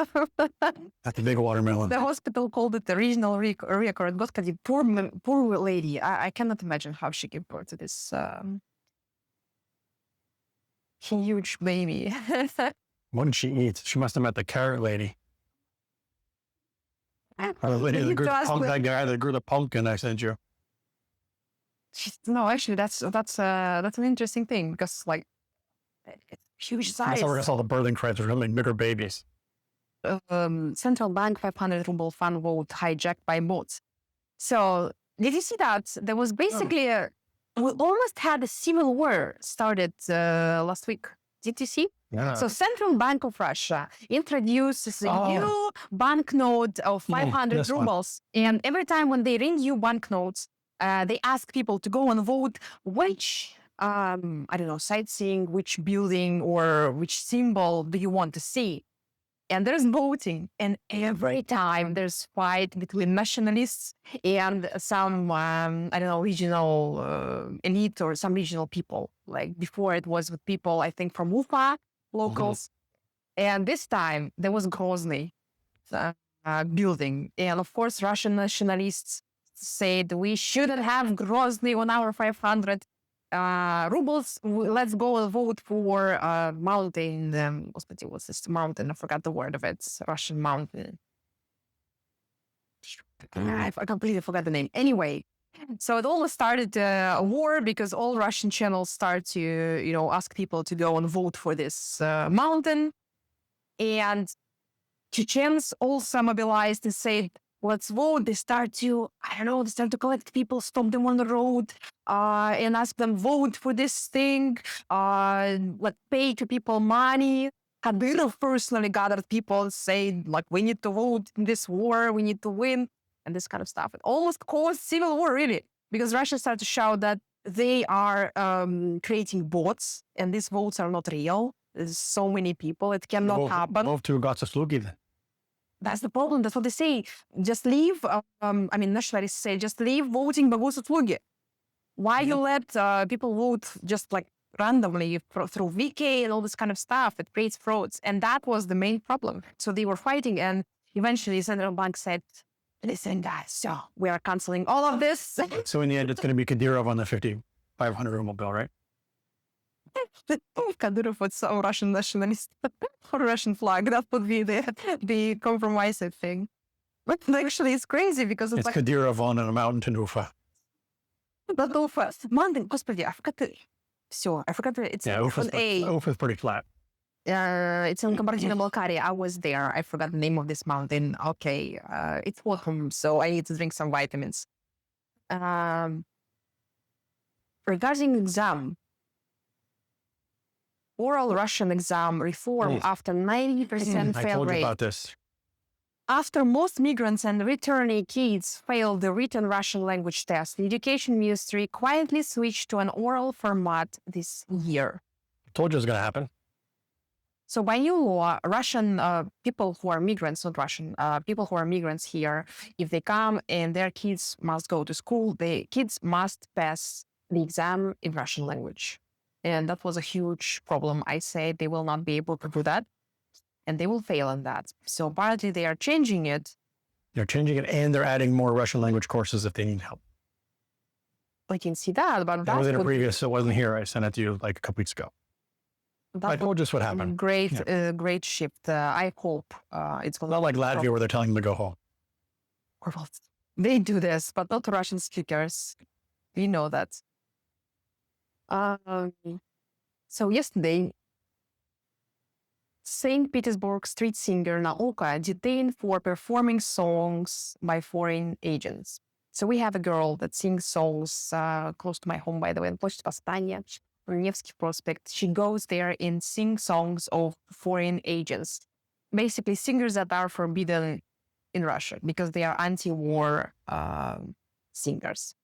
a big watermelon. The hospital called it the regional record. Господи, poor lady. I cannot imagine how she gave birth to this huge baby. What did she eat? She must have met the carrot lady. Or the lady that grew that guy that grew the pumpkin I sent you. No, actually, that's an interesting thing because it's huge size. That's how we're going to solve the birthing crisis. We're going to make bigger babies. Central bank 500 ruble fund vote hijacked by bots. So did you see that? There was basically we almost had a civil war started last week. Did you see? Yeah. So Central Bank of Russia introduces a new banknote of 500 rubles. And every time when they ring you banknotes, they ask people to go and vote which, sightseeing, which building or which symbol do you want to see. And there's voting. And every time there's fight between nationalists and some, regional elite or some regional people. Like before it was with people, I think from Ufa, locals. And this time there was Grozny building. And of course, Russian nationalists said we shouldn't have Grozny on our 500 rubles. Let's go and vote for mountain. What's this mountain? I forgot the word of it. It's Russian mountain. I completely forgot the name. Anyway, so it almost started a war because all Russian channels start to, ask people to go and vote for this mountain. And Chechens also mobilized and said, let's vote. They start to collect people, stop them on the road, and ask them vote for this thing, pay to people money. Kadyrov personally gathered people and said, we need to vote in this war, we need to win, and this kind of stuff. It almost caused civil war, really, because Russia started to shout that they are creating bots, and these votes are not real. There's so many people, it cannot happen. Move to Gaza then. That's the problem. That's what they say. Just leave. Nationalists say, just leave voting by госуслуги. Why you let people vote just randomly through VK and all this kind of stuff? It creates frauds. And that was the main problem. So they were fighting. And eventually Central Bank said, listen, guys, so we are canceling all of this. So in the end, it's going to be Kadyrov on the 5,500 ruble bill, right? Kadyrov with some Russian nationalist or Russian flag. That would be the compromising thing. But actually, it's crazy because It's like Kadyrov on a mountain to Ufa. that Ufa. Mountain, господи, I forgot the... Все, I forgot the... It's Yeah, Ufa's pretty flat. it's in Kabardino-Balkaria. I was there. I forgot the name of this mountain. Okay, it's autumn, so I need to drink some vitamins. Regarding exam, oral Russian exam reform after 90% I fail told you rate. about this. After most migrants and returnee kids failed the written Russian language test, the Education Ministry quietly switched to an oral format this year. Told you it was going to happen. So by new law, Russian people who are migrants, not Russian, people who are migrants here, if they come and their kids must go to school, the kids must pass the exam in Russian language. And that was a huge problem. I say they will not be able to do that and they will fail in that. So apparently they are changing it. They're changing it and they're adding more Russian language courses if they need help. I can see that, but That was in a previous, it wasn't here. I sent it to you like a couple weeks ago. I told you this would happen. Great shift. I hope it's Not like Latvia where they're telling them to go home. Well, they do this, but not Russian speakers. We know that. So yesterday, St. Petersburg street singer Nauka detained for performing songs by foreign agents. So we have a girl that sings songs close to my home, by the way, on Площадь Восстания, on Nevsky Prospect. She goes there and sings songs of foreign agents, basically singers that are forbidden in Russia because they are anti-war singers.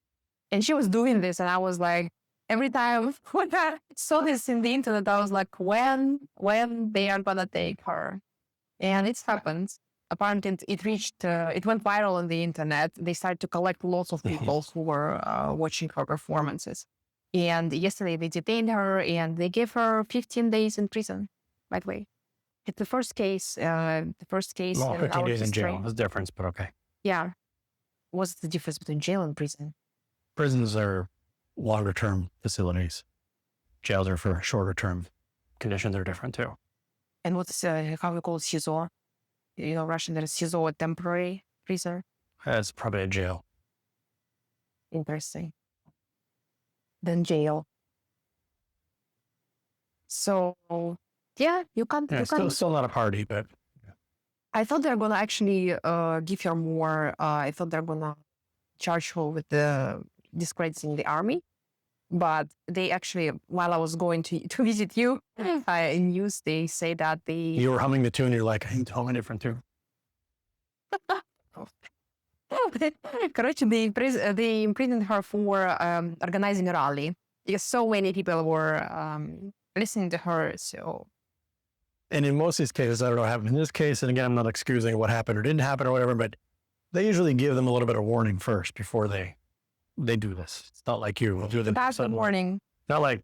And she was doing this, and I was like, every time when I saw this in the internet, I was like, when they are gonna take her? And it's happened. Apparently, it went viral on the internet. They started to collect lots of people who were watching her performances. And yesterday they detained her and they gave her 15 days in prison, by the way. It's the first case. Well, 15 days in jail. There's a difference, but okay. Yeah. What's the difference between jail and prison? Prisons are longer term facilities. Jails are for shorter term. Conditions are different too. And what's how we call it, SIZO? You know, Russian, there is SIZO, a temporary prison. It's probably a jail. Interesting. Then jail. So, yeah, you can't. Yeah, still not a party, but. I thought they're going to actually give her more. I thought they're going to charge her with discrediting the army. But they actually, while I was going to visit you in news, they say that they... You were humming the tune, you're like, I can tell a different tune. Короче, they imprisoned her for organizing a rally because so many people were listening to her. So, and in most of these cases, I don't know what happened in this case, and again, I'm not excusing what happened or didn't happen or whatever, but they usually give them a little bit of warning first before they do this. It's not like you do the... That's the warning. Not like...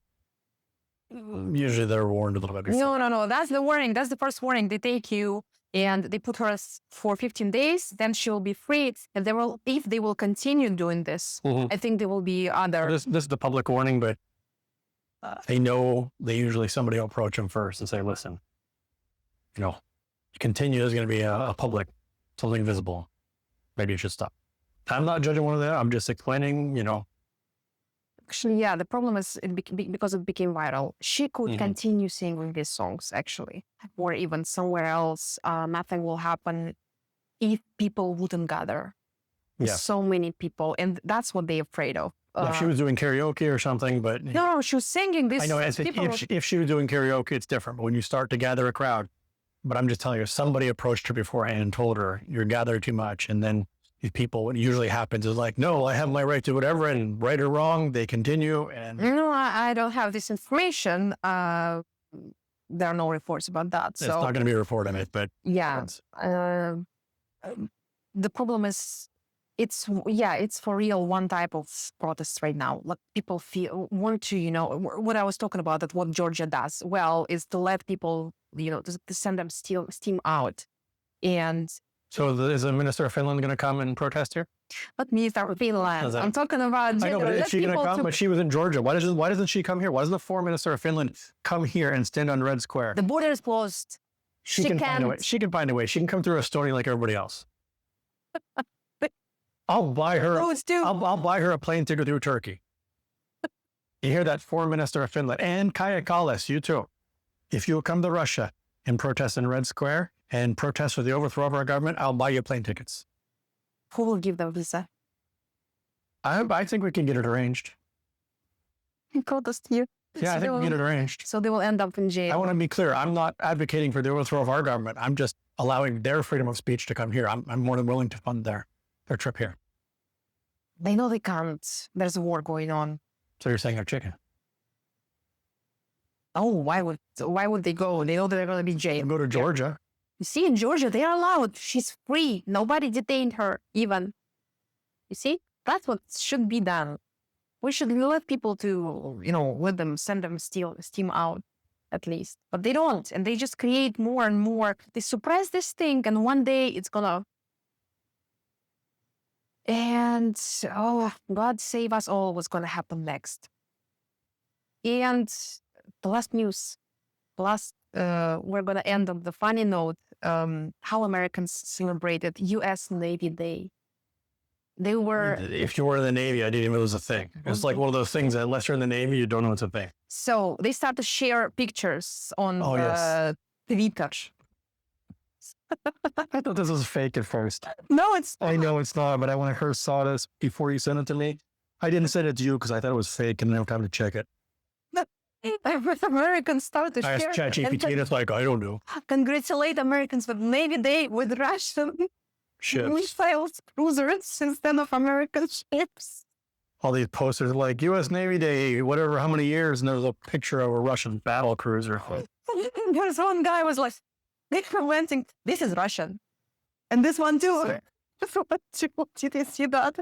Usually they're warned a little bit before. No. That's the warning. That's the first warning. They take you and they put her for 15 days. Then she'll be free. And if they will continue doing this, I think there will be other... This is the public warning, but they know somebody will approach them first and say, listen, continue, there's going to be a public, something visible. Maybe you should stop. I'm not judging one of them. I'm just explaining, Actually, yeah, the problem is because it became viral. She could continue singing these songs, actually, or even somewhere else. Nothing will happen if people wouldn't gather. Yeah. So many people, and that's what they're afraid of. If she was doing karaoke or something, but... No, she was singing this. I know, if she was doing karaoke, it's different. But when you start to gather a crowd, but I'm just telling you, somebody approached her beforehand and told her, you're gathering too much, and then... These people, what usually happens is like, no, I have my right to whatever, and right or wrong, they continue. And no, I don't have this information. There are no reports about that. It's not going to be a report on it, but yeah. The problem is, it's for real one type of protest right now. Like people want to, what I was talking about, that what Georgia does well is to let people, to send them steam out, and. So is the Minister of Finland going to come and protest here? But Mr. Finland, I'm talking about. I know, but is she going to come? But she was in Georgia. Why doesn't she come here? Why doesn't the foreign minister of Finland come here and stand on Red Square? The border is closed. She can find a way. She can find a way. She can come through Estonia like everybody else. I'll buy her. I'll buy her a plane ticket through Turkey. You hear that, foreign minister of Finland and Kaja Kallas, you too. If you will come to Russia and protest in Red Square and protest for the overthrow of our government, I'll buy you plane tickets. Who will give them visa? I think we can get it arranged. Protest here. Yeah, I think we can get it arranged. So they will end up in jail. I want to be clear. I'm not advocating for the overthrow of our government. I'm just allowing their freedom of speech to come here. I'm more than willing to fund their trip here. They know they can't. There's a war going on. So you're saying they're chicken? Oh, why would they go? They know they're going to be jailed. Go to Georgia. You see, in Georgia, they are allowed. She's free. Nobody detained her, even. You see, that's what should be done. We should let people to, let them, send them steam out, at least. But they don't. And they just create more and more. They suppress this thing, and one day it's gonna. And, God save us all, what's gonna happen next. And the last news. We're gonna end on the funny note. How Americans celebrated U.S. Navy Day. They were... If you were in the Navy, I didn't even know it was a thing. It's like one of those things that unless you're in the Navy, you don't know it's a thing. So they start to share pictures on Twitter. I thought this was fake at first. No, it's... I know it's not, but when I first saw this before you sent it to me, I didn't send it to you because I thought it was fake and I didn't have time to check it. Americans start to share. I asked ChatGPT and it's like, I don't know. Congratulate Americans with Navy Day with Russian missiles, cruisers instead of American ships. All these posters like U.S. Navy Day, whatever, how many years, and there's a picture of a Russian battle cruiser. There's one guy was like, they were commenting, this is Russian. And this one too. Did you see that?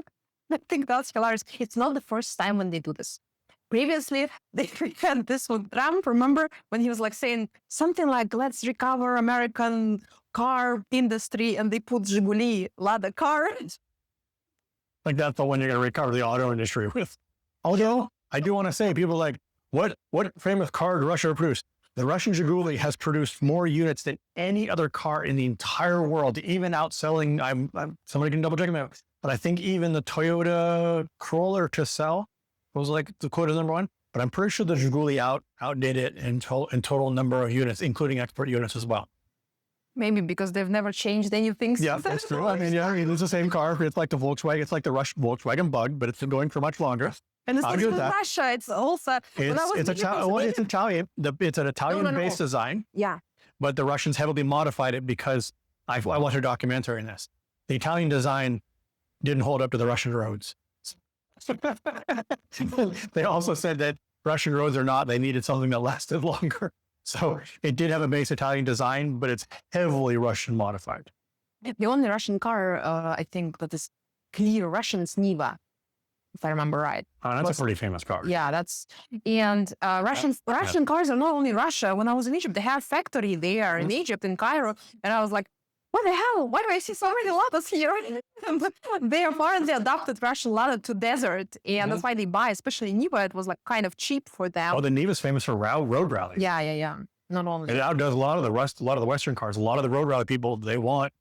I think that's hilarious. It's not the first time when they do this. Previously, they had this with Trump, remember? When he was like saying something like, let's recover American car industry, and they put Zhiguli Lada car. Like that's the one you're going to recover the auto industry with. Although, I do want to say, people are like, what famous car did Russia produce? The Russian Zhiguli has produced more units than any other car in the entire world, even outselling, somebody can double check me out, but I think even the Toyota Corolla to sell was like the quote is number one, but I'm pretty sure the Zhiguli outdid it in total number of units, including export units as well. Maybe because they've never changed anything. Yeah, that's true. I mean, it's the same car. It's like the Volkswagen. It's like the Russian Volkswagen Bug, but it's been going for much longer. And it's not even Russia. It's also... It's Italian. It's an Italian-based design. Yeah. But the Russians heavily modified it because I watched a documentary on this. The Italian design didn't hold up to the Russian roads. They also said that Russian roads they needed something that lasted longer. So it did have a base Italian design, but it's heavily Russian modified. The only Russian car, I think, that is clear Russian is Niva, if I remember right. That's a pretty famous car. Yeah, and Russian cars are not only Russia. When I was in Egypt, they have factory there in Egypt, in Cairo, and I was like, what the hell? Why do I see so many Ladas here? They apparently adopted Russian Lada to desert, and that's why they buy, especially Niva. It was like kind of cheap for them. Oh, the Niva is famous for road rallies. Yeah. Not only it outdoes a lot of the Western cars. A lot of the road rally people, they want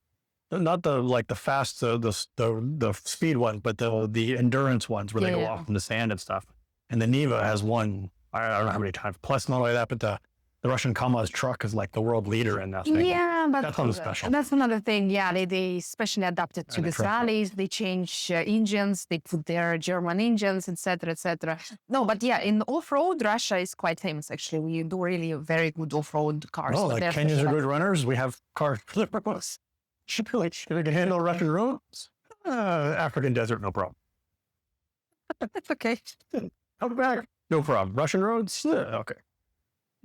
not the fast, the speed ones, but the endurance ones where they go off in the sand and stuff. And the Niva has won, I don't know how many times. Plus, not only that, but the Russian Kamaz truck is like the world leader in that thing. Yeah, but that's something special. That's another thing. Yeah, they especially adapted to these rallies. They change engines. They put their German engines, etc., etc. No, but yeah, in off-road, Russia is quite famous. Actually, we do really very good off-road cars. Oh, like Kenyans are good runners. We have cars for the purpose. Should be like, they can handle Russian roads. African desert, no problem. That's okay. Come back. No problem. Russian roads? Okay.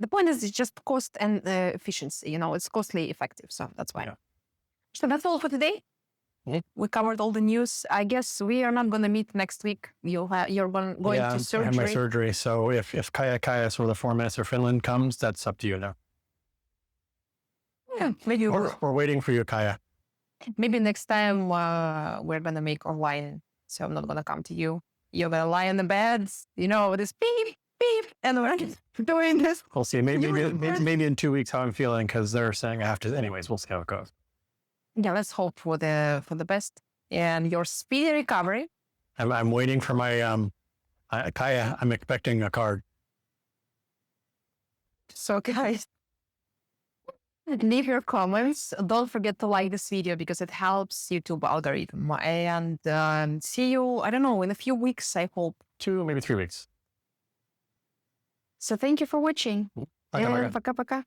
The point is, it's just cost and efficiency. It's costly effective. So that's why. Yeah. So that's all for today. Mm-hmm. We covered all the news. I guess we are not going to meet next week. You're going to surgery. I have my surgery. So if Kaja Kallas or the foreign minister of Finland comes, that's up to you now. Yeah, maybe we're waiting for you, Kaja. Maybe next time we're gonna make online, so I'm not gonna come to you. You're gonna lie in the bed, with this beep beep, and we're just doing this. We'll see. Maybe in 2 weeks how I'm feeling, because they're saying I have to. Anyways, we'll see how it goes. Yeah, let's hope for the best and your speedy recovery. I'm waiting for my Kaya. I'm expecting a card. So guys, leave your comments. Don't forget to like this video because it helps YouTube algorithm. And see you, I don't know, in a few weeks, I hope. 2, maybe 3 weeks. So thank you for watching. Пока-пока. Пока-пока.